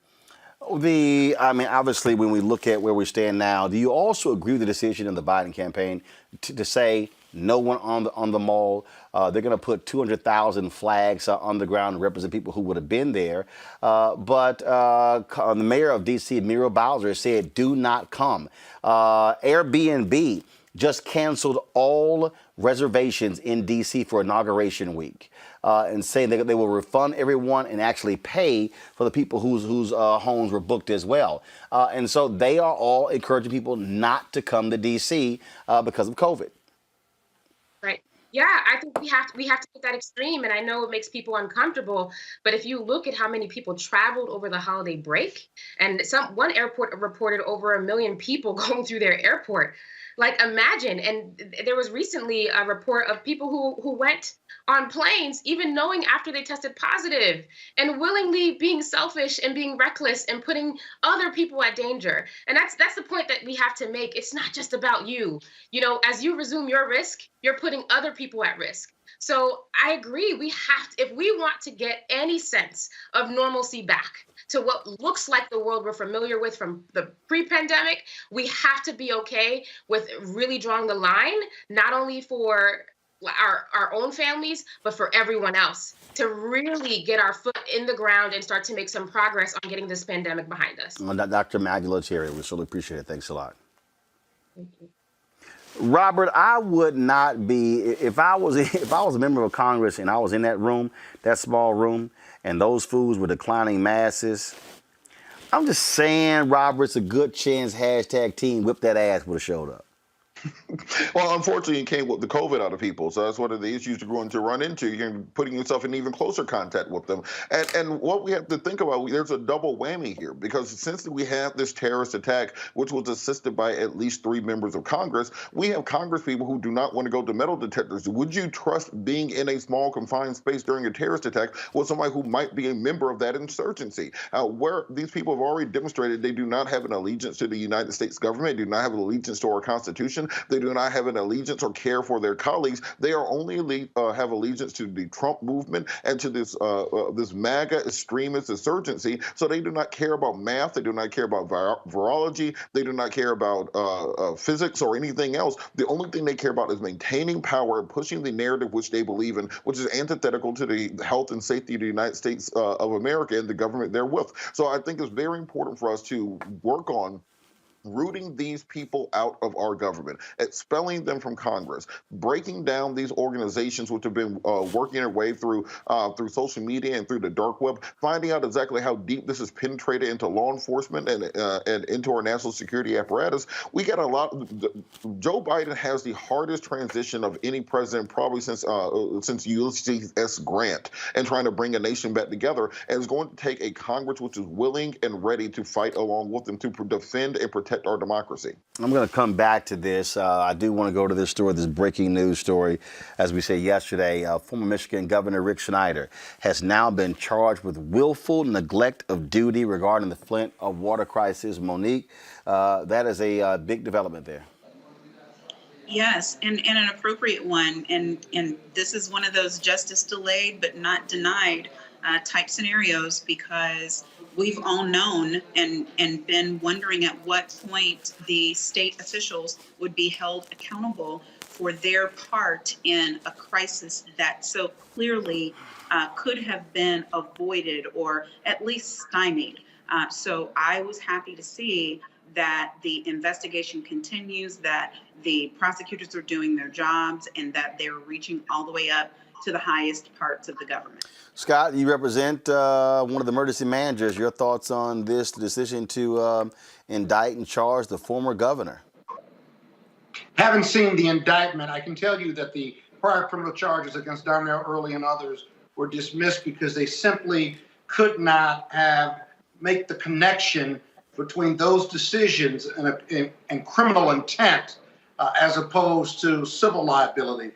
Obviously, when we look at where we stand now, do you also agree with the decision in the Biden campaign to say no one on the mall? They're going to put 200,000 flags on the ground to represent people who would have been there. But the mayor of D.C., Muriel Bowser, said, do not come. Airbnb just canceled all reservations in D.C. for Inauguration Week, and saying that they will refund everyone and actually pay for the people whose homes were booked as well. And so they are all encouraging people not to come to D.C. Because of COVID. Right. Yeah, I think we have to put that extreme, and I know it makes people uncomfortable, but if you look at how many people traveled over the holiday break, and one airport reported over 1 million people going through their airport. Like, imagine, and there was recently a report of people who went on planes, even knowing after they tested positive, and willingly being selfish and being reckless and putting other people at danger. And that's the point that we have to make. It's not just about you. You know, as you resume your risk, you're putting other people at risk. So I agree. We have to, if we want to get any sense of normalcy back to what looks like the world we're familiar with from the pre-pandemic, we have to be okay with really drawing the line, not only for our own families, but for everyone else, to really get our foot in the ground and start to make some progress on getting this pandemic behind us. Dr. Magdala Cherry, we really appreciate it. Thanks a lot. Thank you. Robert, I would not be, if I was a member of Congress and I was in that room, that small room, and those fools were declining masses. I'm just saying, Robert, it's a good chance #team whip that ass would have showed up. Well, unfortunately, it came with the COVID out of people. So that's one of the issues you're going to run into. You're putting yourself in even closer contact with them. And what we have to think about, there's a double whammy here, because since we have this terrorist attack, which was assisted by at least 3 members of Congress, we have Congress people who do not want to go to metal detectors. Would you trust being in a small confined space during a terrorist attack with somebody who might be a member of that insurgency? Where these people have already demonstrated they do not have an allegiance to the United States government, do not have an allegiance to our Constitution. They do not have an allegiance or care for their colleagues. They are only have allegiance to the Trump movement and to this MAGA extremist insurgency. So they do not care about math. They do not care about virology. They do not care about physics or anything else. The only thing they care about is maintaining power and pushing the narrative which they believe in, which is antithetical to the health and safety of the United States of America and the government therewith. So I think it's very important for us to work on rooting these people out of our government, expelling them from Congress, breaking down these organizations which have been working their way through social media and through the dark web, finding out exactly how deep this has penetrated into law enforcement and into our national security apparatus. We got a lot. Joe Biden has the hardest transition of any president probably since Ulysses S. Grant, and trying to bring a nation back together. And it's going to take a Congress which is willing and ready to fight along with them to defend and protect protect our democracy. I'm going to come back to this. I do want to go to this story, this breaking news story. As we said yesterday, former Michigan Governor Rick Schneider has now been charged with willful neglect of duty regarding the Flint water crisis. Monique, that is a big development there. Yes, and an appropriate one. And this is one of those justice delayed but not denied type scenarios, because we've all known and been wondering at what point the state officials would be held accountable for their part in a crisis that so clearly could have been avoided or at least stymied. So I was happy to see that the investigation continues, that the prosecutors are doing their jobs, and that they're reaching all the way up to the highest parts of the government. Scott, you represent one of the emergency managers. Your thoughts on this decision to indict and charge the former governor? Haven't seen the indictment. I can tell you that the prior criminal charges against Darnell Early and others were dismissed because they simply could not make the connection between those decisions and criminal intent as opposed to civil liability.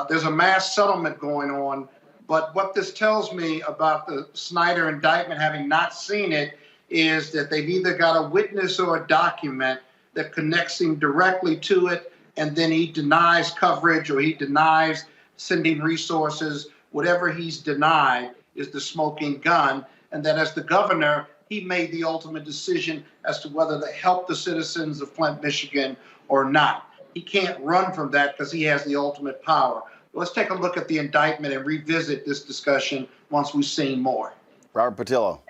There's a mass settlement going on, but what this tells me about the Schneider indictment, having not seen it, is that they've either got a witness or a document that connects him directly to it, and then he denies coverage or he denies sending resources. Whatever he's denied is the smoking gun, and that as the governor, he made the ultimate decision as to whether to help the citizens of Flint, Michigan or not. He can't run from that because he has the ultimate power. Let's take a look at the indictment and revisit this discussion once we've seen more. Robert Patillo.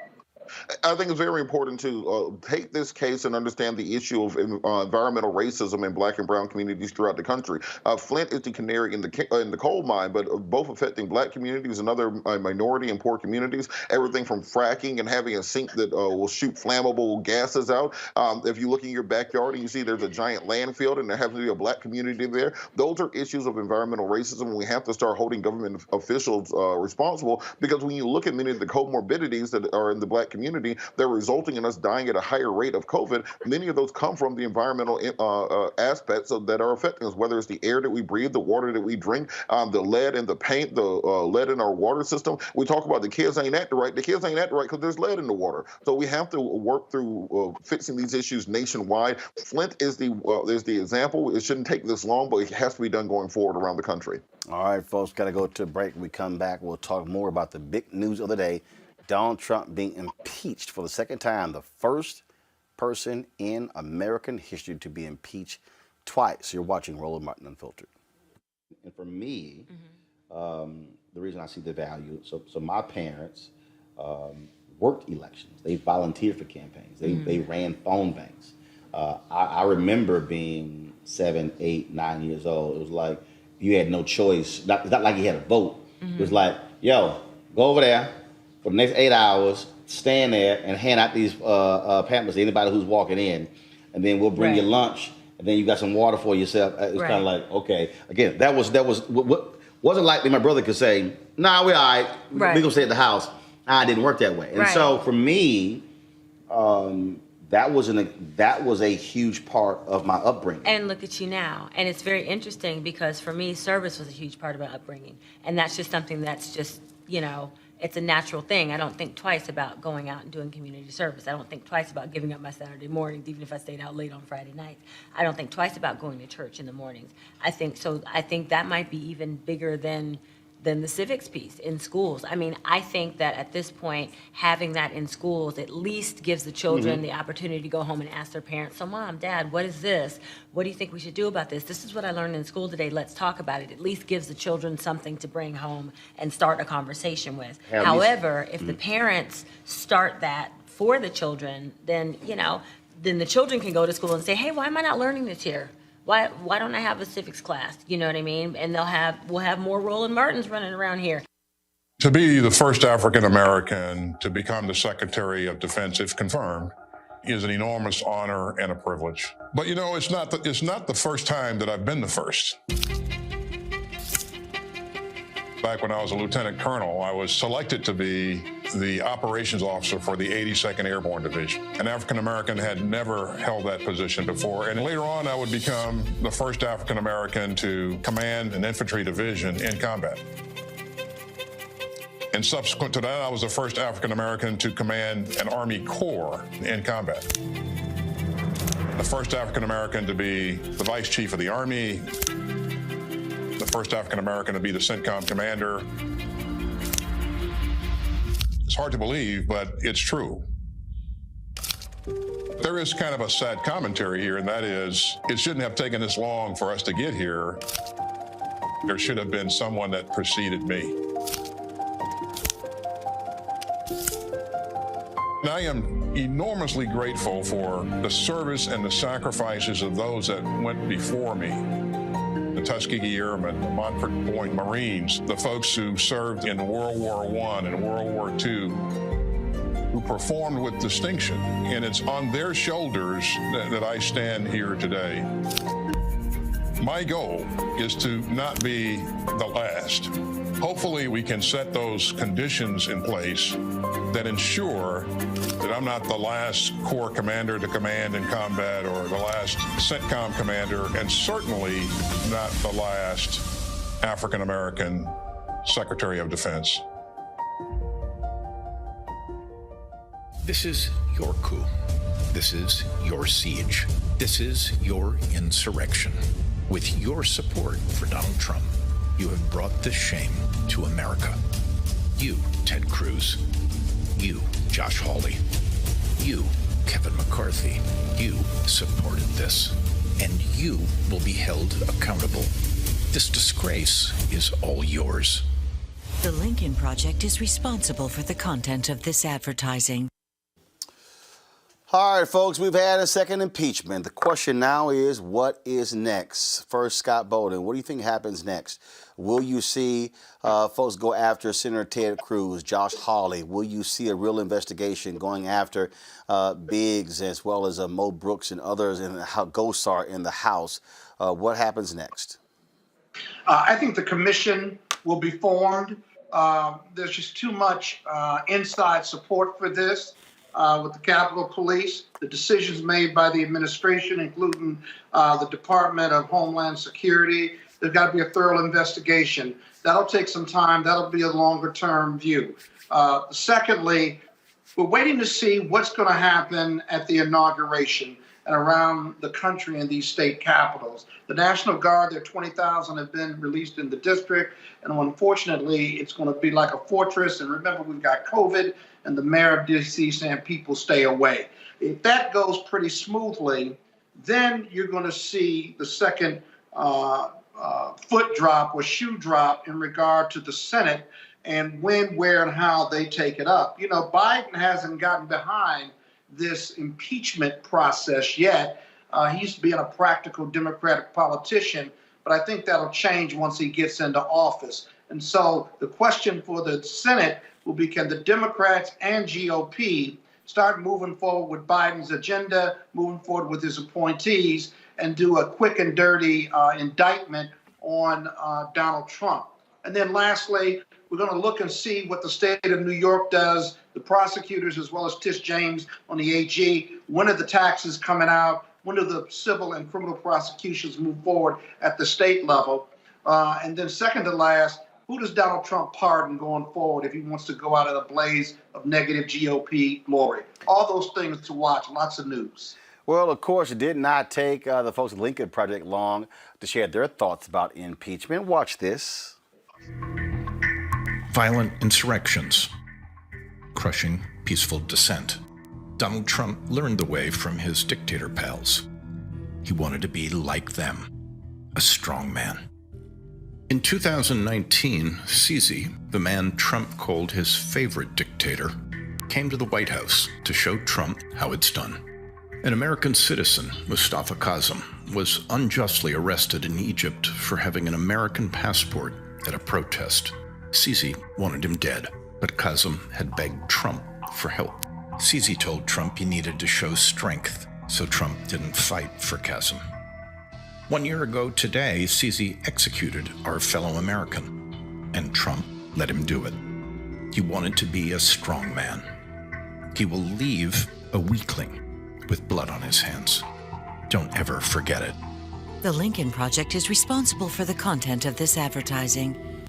I think it's very important to take this case and understand the issue of environmental racism in Black and brown communities throughout the country. Flint is the canary in the coal mine, but both affecting Black communities and other minority and poor communities. Everything from fracking and having a sink that will shoot flammable gases out. If you look in your backyard and you see there's a giant landfill and there happens to be a Black community there, those are issues of environmental racism. And we have to start holding government officials responsible, because when you look at many of the comorbidities that are in the Black community, they're resulting in us dying at a higher rate of COVID. Many of those come from the environmental aspects that are affecting us, whether it's the air that we breathe, the water that we drink, the lead in the paint, the lead in our water system. We talk about the kids ain't acting right. The kids ain't acting right because there's lead in the water. So we have to work through fixing these issues nationwide. Flint is the example. It shouldn't take this long, but it has to be done going forward around the country. All right, folks, got to go to a break. When we come back, we'll talk more about the big news of the day. Donald Trump being impeached for the second time, the first person in American history to be impeached twice. You're watching Roland Martin Unfiltered. And for me, the reason I see the value, so my parents worked elections. They volunteered for campaigns. They ran phone banks. I remember being 7, 8, 9 years old. It was like you had no choice. It's not like you had a vote. It was like, yo, go over there for the next 8 hours, stand there and hand out these pamphlets to anybody who's walking in, and then we'll bring you lunch, and then you got some water for yourself. It's kind of like, okay. Again, that was what wasn't likely. My brother could say, nah, we're all right. We're gonna stay at the house. It didn't work that way. And so for me, that was a huge part of my upbringing. And look at you now. And it's very interesting because for me, service was a huge part of my upbringing. And that's just something that's just, it's a natural thing. I don't think twice about going out and doing community service. I don't think twice about giving up my Saturday mornings, even if I stayed out late on Friday nights. I don't think twice about going to church in the mornings. I think that might be even bigger than the civics piece in schools. I mean, I think that at this point, having that in schools at least gives the children the opportunity to go home and ask their parents, so Mom, Dad, what is this? What do you think we should do about this? This is what I learned in school today. Let's talk about it. At least gives the children something to bring home and start a conversation with. However, if the parents start that for the children, then, then the children can go to school and say, hey, why am I not learning this here? Why don't I have a civics class? You know what I mean? And we'll have more Roland Martins running around here. To be the first African American to become the Secretary of Defense, if confirmed, is an enormous honor and a privilege. But it's not the first time that I've been the first. Back when I was a lieutenant colonel, I was selected to be the operations officer for the 82nd Airborne Division. An African-American had never held that position before. And later on, I would become the first African-American to command an infantry division in combat. And subsequent to that, I was the first African-American to command an Army Corps in combat. The first African-American to be the Vice Chief of the Army, the first African-American to be the CENTCOM commander. It's hard to believe, but it's true. There is kind of a sad commentary here, and that is, it shouldn't have taken this long for us to get here. There should have been someone that preceded me. And I am enormously grateful for the service and the sacrifices of those that went before me. The Tuskegee Airmen, the Montford Point Marines, the folks who served in World War I and World War II, who performed with distinction. And it's on their shoulders that I stand here today. My goal is to not be the last. Hopefully we can set those conditions in place that ensure that I'm not the last Corps commander to command in combat or the last CENTCOM commander, and certainly not the last African-American Secretary of Defense. This is your coup. This is your siege. This is your insurrection. With your support for Donald Trump, you have brought this shame to America. You, Ted Cruz. You, Josh Hawley. You, Kevin McCarthy. You supported this, and you will be held accountable. This disgrace is all yours. The Lincoln Project is responsible for the content of this advertising. All right, folks, we've had a second impeachment. The question now is, what is next? First, Scott Bolden, what do you think happens next? Will you see folks go after Senator Ted Cruz, Josh Hawley? Will you see a real investigation going after Biggs as well as Mo Brooks and others and how Gosar in the House? What happens next? I think the commission will be formed. There's just too much inside support for this. With the Capitol Police, the decisions made by the administration, including the Department of Homeland Security. There's got to be a thorough investigation. That'll take some time. That'll be a longer-term view. Secondly, we're waiting to see what's going to happen at the inauguration and around the country in these state capitals. The National Guard, there 20,000 have been released in the district, and unfortunately, it's going to be like a fortress. And remember, we've got COVID, and the mayor of D.C. saying people stay away. If that goes pretty smoothly, then you're going to see the second foot drop or shoe drop in regard to the Senate and when, where, and how they take it up. You know, Biden hasn't gotten behind this impeachment process yet. He's being a practical Democratic politician, but I think that'll change once he gets into office. And so the question for the Senate will be, can the Democrats and GOP start moving forward with Biden's agenda, moving forward with his appointees, and do a quick and dirty indictment on Donald Trump. And then lastly, we're going to look and see what the state of New York does, the prosecutors as well as Tish James on the AG. When are the taxes coming out? When do the civil and criminal prosecutions move forward at the state level? And then second to last, who does Donald Trump pardon going forward if he wants to go out in a blaze of negative GOP glory? All those things to watch, lots of news. Well, of course, it did not take the folks at the Lincoln Project long to share their thoughts about impeachment. Watch this. Violent insurrections, crushing peaceful dissent. Donald Trump learned the way from his dictator pals. He wanted to be like them, a strong man. In 2019, Sisi, the man Trump called his favorite dictator, came to the White House to show Trump how it's done. An American citizen, Mustafa Kazem, was unjustly arrested in Egypt for having an American passport at a protest. Sisi wanted him dead, but Kazem had begged Trump for help. Sisi told Trump he needed to show strength, so Trump didn't fight for Kazem. 1 year ago today, Sisi executed our fellow American, and Trump let him do it. He wanted to be a strong man. He will leave a weakling with blood on his hands. Don't ever forget it. The Lincoln Project is responsible for the content of this advertising.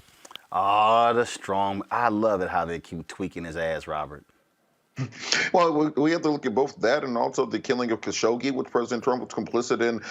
Ah, the strong. I love it how they keep tweaking his ass, Robert. Well, we have to look at both that and also the killing of Khashoggi, which President Trump was complicit in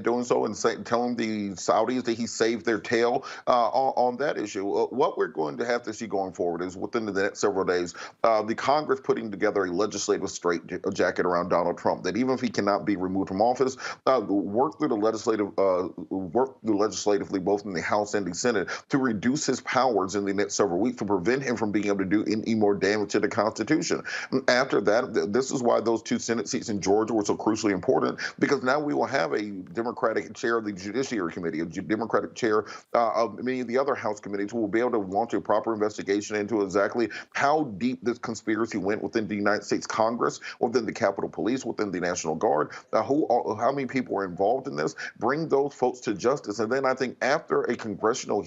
doing so, and telling the Saudis that he saved their tail on that issue. What we're going to have to see going forward is within the next several days, the Congress putting together a legislative straitjacket around Donald Trump, that even if he cannot be removed from office, work through legislatively, both in the House and the Senate, to reduce his powers in the next several weeks to prevent him from being able to do any more damage to the Constitution. After that, this is why those 2 Senate seats in Georgia were so crucially important, because now we will have a Democratic chair of the Judiciary Committee, a Democratic chair of many of the other House committees, who will be able to launch a proper investigation into exactly how deep this conspiracy went within the United States Congress, within the Capitol Police, within the National Guard, how many people were involved in this, bring those folks to justice. And then I think after a congressional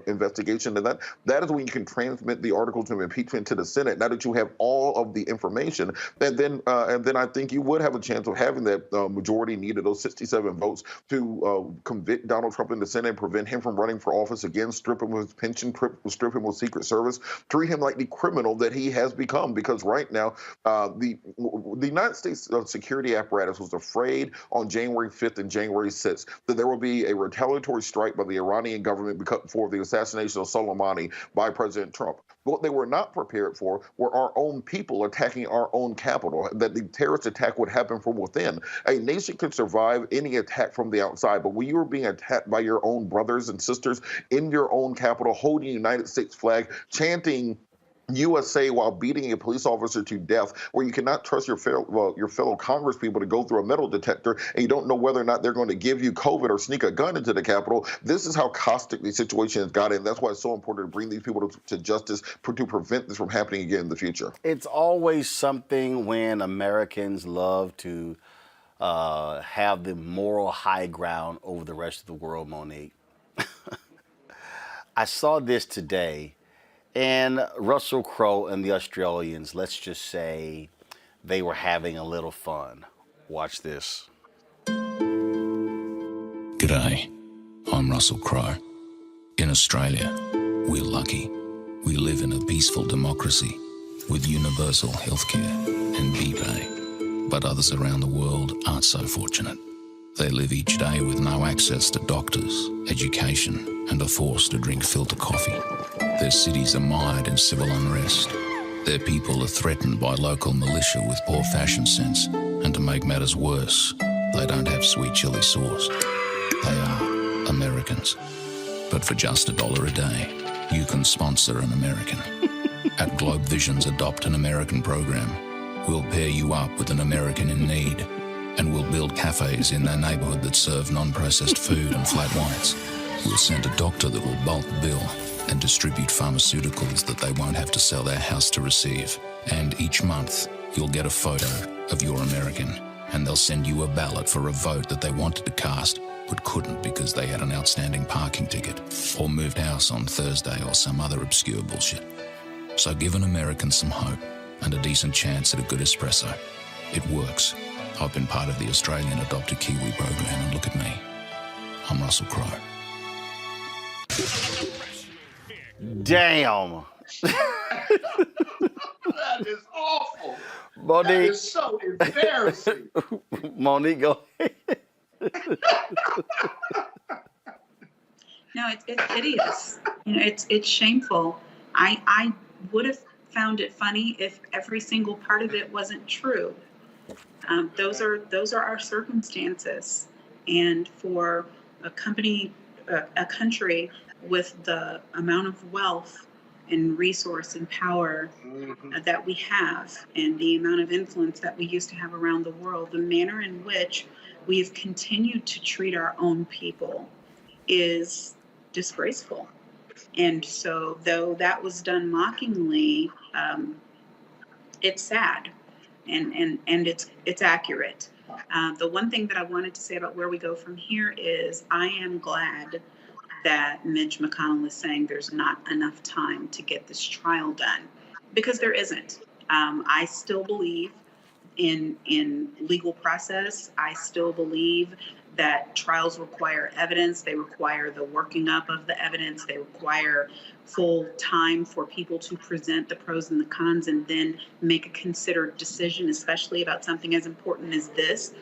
investigation, and that is when you can transmit the articles of impeachment to the Senate, now that you have all of the information, and then I think you would have a chance of having that majority needed, those 67 votes, to convict Donald Trump in the Senate and prevent him from running for office again, strip him of his pension, strip him of Secret Service, treat him like the criminal that he has become. Because right now, the United States security apparatus was afraid on January 5th and January 6th that there will be a retaliatory strike by the Iranian government for the assassination of Soleimani by President Trump. What they were not prepared for were our own people attacking our own capital, that the terrorist attack would happen from within. A nation could survive any attack from the outside, but when you are being attacked by your own brothers and sisters in your own capital, holding a United States flag, chanting USA while beating a police officer to death, where you cannot trust your fellow Congress people to go through a metal detector, and you don't know whether or not they're going to give you COVID or sneak a gun into the Capitol. This is how caustic the situation has gotten. That's why it's so important to bring these people to justice to prevent this from happening again in the future. It's always something when Americans love to have the moral high ground over the rest of the world, Monique. I saw this today. And Russell Crowe and the Australians, let's just say they were having a little fun. Watch this. G'day, I'm Russell Crowe. In Australia, we're lucky. We live in a peaceful democracy with universal healthcare and BPay. But others around the world aren't so fortunate. They live each day with no access to doctors, education, and are forced to drink filter coffee. Their cities are mired in civil unrest. Their people are threatened by local militia with poor fashion sense, and to make matters worse, they don't have sweet chili sauce. They are Americans. But for just $1 a day, you can sponsor an American. At Globe Vision's Adopt an American program, we'll pair you up with an American in need, and we'll build cafes in their neighborhood that serve non-processed food and flat whites. We'll send a doctor that will bulk bill and distribute pharmaceuticals that they won't have to sell their house to receive. And each month, you'll get a photo of your American, and they'll send you a ballot for a vote that they wanted to cast but couldn't because they had an outstanding parking ticket or moved house on Thursday or some other obscure bullshit. So give an American some hope and a decent chance at a good espresso. It works. I've been part of the Australian Adopt a Kiwi program, and look at me. I'm Russell Crowe. Damn. That is awful. Monique. That is so embarrassing. Monique, go ahead. No, it's hideous. You know, it's shameful. I would have found it funny if every single part of it wasn't true. Those are our circumstances, and for a country with the amount of wealth and resource and power that we have, and the amount of influence that we used to have around the world, the manner in which we've continued to treat our own people is disgraceful. And so, though that was done mockingly, it's sad, and it's accurate. The one thing that I wanted to say about where we go from here is I am glad that Mitch McConnell is saying there's not enough time to get this trial done, because there isn't. I still believe in legal process. I still believe that trials require evidence. They require the working up of the evidence. They require full time for people to present the pros and the cons and then make a considered decision, especially about something as important as this.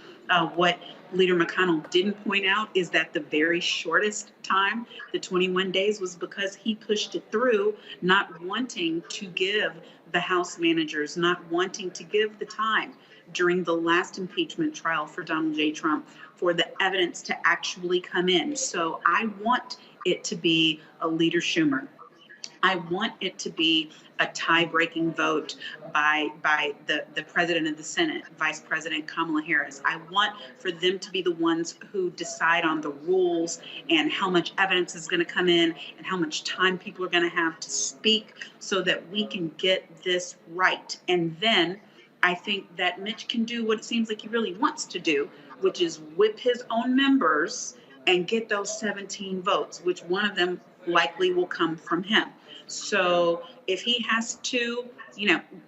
What Leader McConnell didn't point out is that the very shortest time, the 21 days, was because he pushed it through, not wanting to give the House managers, not wanting to give the time during the last impeachment trial for Donald J. Trump for the evidence to actually come in. So I want it to be a Leader Schumer. I want it to be a tie-breaking vote by the president of the Senate, Vice President Kamala Harris. I want for them to be the ones who decide on the rules and how much evidence is going to come in and how much time people are going to have to speak so that we can get this right. And then I think that Mitch can do what it seems like he really wants to do, which is whip his own members and get those 17 votes, which one of them likely will come from him. So if he has to,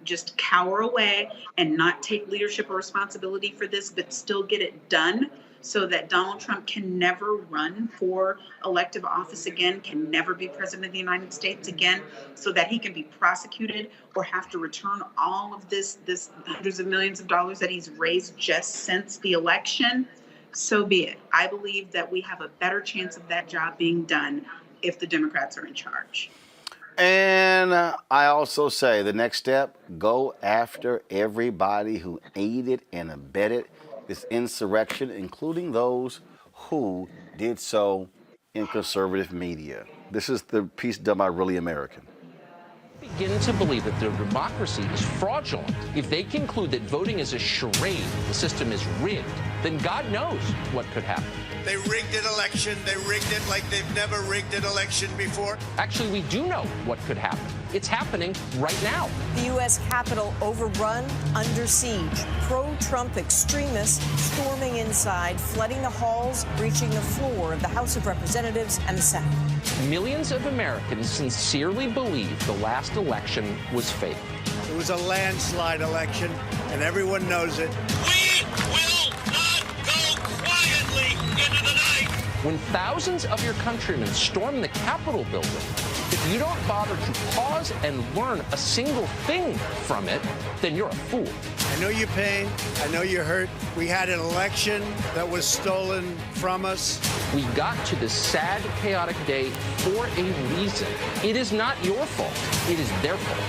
just cower away and not take leadership or responsibility for this, but still get it done so that Donald Trump can never run for elective office again, can never be president of the United States again, so that he can be prosecuted or have to return all of this hundreds of millions of dollars that he's raised just since the election, so be it. I believe that we have a better chance of that job being done if the Democrats are in charge. And I also say the next step, go after everybody who aided and abetted this insurrection, including those who did so in conservative media. This is the piece done by Really American. Begin to believe that their democracy is fraudulent. If they conclude that voting is a charade, the system is rigged, then God knows what could happen. They rigged an election. They rigged it like they've never rigged an election before. Actually, we do know what could happen. It's happening right now. The U.S. Capitol overrun, under siege. Pro-Trump extremists storming inside, flooding the halls, breaching the floor of the House of Representatives and the Senate. Millions of Americans sincerely believe the last election was fake. It was a landslide election, and everyone knows it. We will not go quietly into the night. When thousands of your countrymen storm the Capitol building, if you don't bother to pause and learn a single thing from it, then you're a fool. I know your pain. I know you're hurt. We had an election that was stolen from us. We got to this sad, chaotic day for a reason. It is not your fault. It is their fault.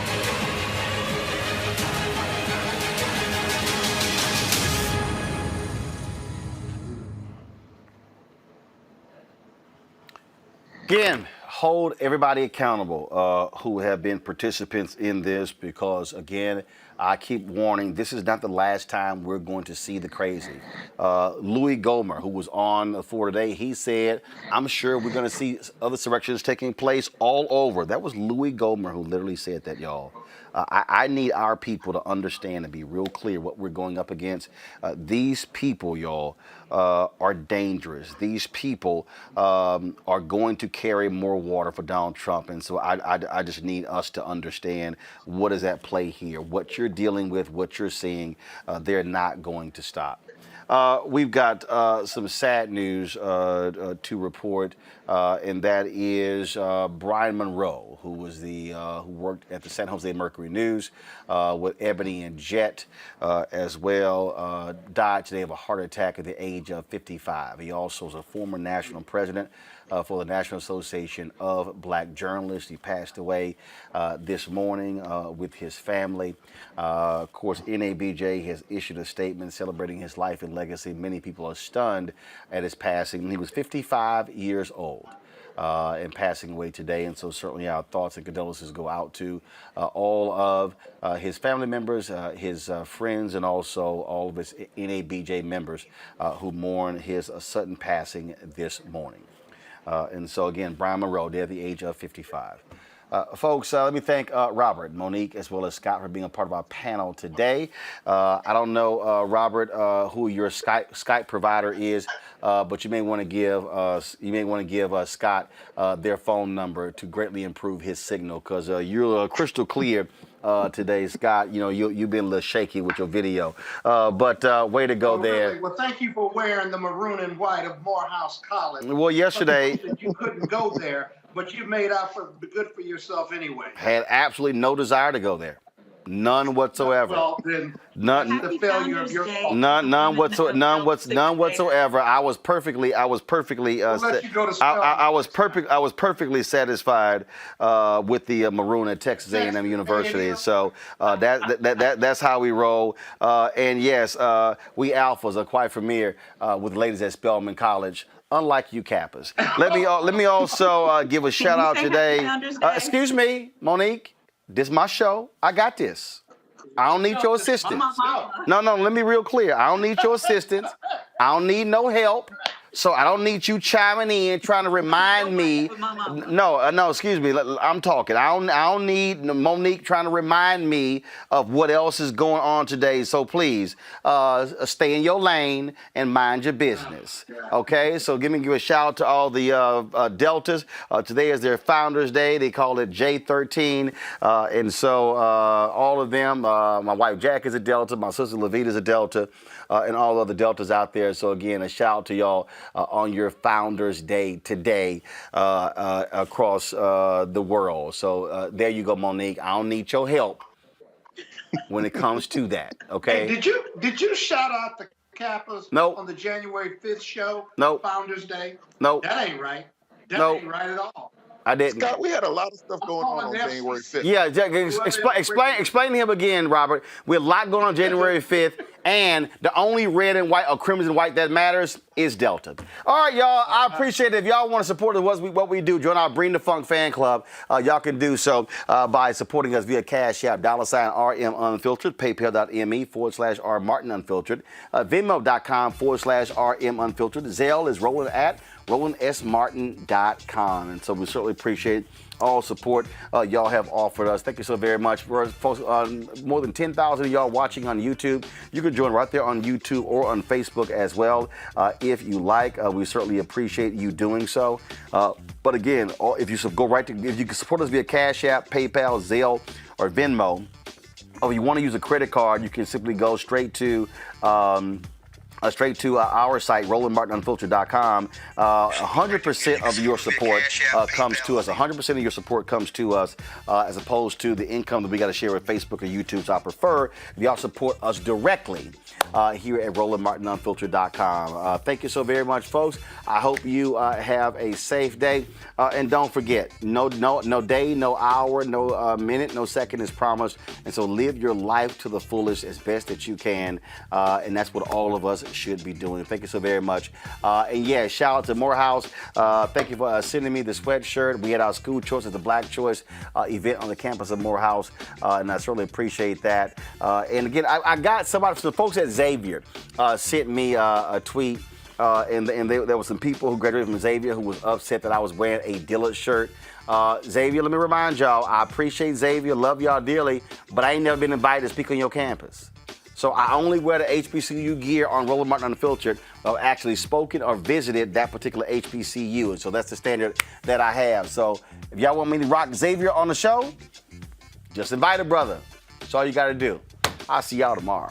Again, hold everybody accountable who have been participants in this, because, again, I keep warning, this is not the last time we're going to see the crazy. Louis Gohmert, who was on for today, he said, I'm sure we're going to see other insurrections taking place all over. That was Louis Gohmert who literally said that, y'all. I need our people to understand and be real clear what we're going up against. These people, y'all, are dangerous. These people are going to carry more water for Donald Trump. And so I just need us to understand what is at play here, what you're dealing with, what you're seeing. They're not going to stop. We've got some sad news to report, and that is Brian Monroe, who was who worked at the San Jose Mercury News with Ebony and Jet as well, died today of a heart attack at the age of 55. He also is a former national president for the National Association of Black Journalists. He passed away this morning with his family. Of course, NABJ has issued a statement celebrating his life and legacy. Many people are stunned at his passing. He was 55 years old and passing away today. And so certainly our thoughts and condolences go out to all of his family members, his friends, and also all of his NABJ members who mourn his sudden passing this morning. And so again, Brian Monroe, dead at the age of 55. Folks, let me thank Robert, Monique, as well as Scott for being a part of our panel today. I don't know, Robert, who your Skype provider is, but you may want to give Scott their phone number to greatly improve his signal, because you're crystal clear today, Scott. You know, you've been a little shaky with your video, but way to go there. Really? Well, thank you for wearing the maroon and white of Morehouse College. Well, yesterday you couldn't go there, but you made out for good for yourself anyway. Had absolutely no desire to go there. None whatsoever. Well, then none. The failure of your fault. None whatsoever. I was perfectly. I was perfectly satisfied with the maroon at Texas A&M University. So that's how we roll. And yes, we alphas are quite familiar with the ladies at Spelman College. Unlike you Kappas. Let me also give a shout out today. Excuse me, Monique. This is my show. I got this. I don't need your assistance. No, let me be real clear. I don't need your assistance. I don't need no help. So I don't need you chiming in, trying to remind me. No, excuse me. I'm talking. I don't need Monique trying to remind me of what else is going on today. So please, stay in your lane and mind your business. Okay? So give a shout out to all the Deltas. Today is their Founders Day. They call it J13. And so all of them, my wife Jack is a Delta, my sister Levita is a Delta, and all other Deltas out there. So again, a shout out to y'all on your Founders Day today across the world. So there you go, Monique. I don't need your help when it comes to that. Okay. Hey, did you shout out the Kappas on the January 5th show? Nope. Founders Day? Nope. That ain't right. That ain't right at all. I didn't. Scott, we had a lot of stuff going on January 5th. Yeah, Jack, explain to him again, Robert. We have a lot going on January 5th, and the only red and white or crimson white that matters is Delta. All right, y'all, I appreciate it. If y'all want to support what we do, join our Bring the Funk fan club. Y'all can do so by supporting us via Cash App, $RM Unfiltered, paypal.me/R Martin Unfiltered, Venmo.com/RM Unfiltered. Zelle is Roland at RolandSMartin.com. And so we certainly appreciate all support y'all have offered us. Thank you so very much. For folks, more than 10,000 of y'all watching on YouTube. You can join right there on YouTube or on Facebook as well if you like. We certainly appreciate you doing so. But again, if you can support us via Cash App, PayPal, Zelle, or Venmo, or if you want to use a credit card, you can simply go straight to our site, RolandMartinUnfiltered.com. 100% of your support comes to us. 100% of your support comes to us as opposed to the income that we got to share with Facebook or YouTube. So I prefer if y'all support us directly here at RolandMartinUnfiltered.com. Thank you so very much, folks. I hope you have a safe day. And don't forget, no day, no hour, no minute, no second is promised. And so live your life to the fullest as best that you can. And that's what all of us should be doing. Thank you so very much. And yeah, shout out to Morehouse. Thank you for sending me the sweatshirt. We had our School Choice as the Black Choice event on the campus of Morehouse, and I certainly appreciate that. And again, I got some folks at Xavier sent me a tweet, and there were some people who graduated from Xavier who was upset that I was wearing a Dillard shirt. Xavier, let me remind y'all, I appreciate Xavier, love y'all dearly, but I ain't never been invited to speak on your campus. So I only wear the HBCU gear on Roland Martin Unfiltered. I've actually spoken or visited that particular HBCU, and so that's the standard that I have. So if y'all want me to rock Xavier on the show, just invite a brother. That's all you got to do. I'll see y'all tomorrow.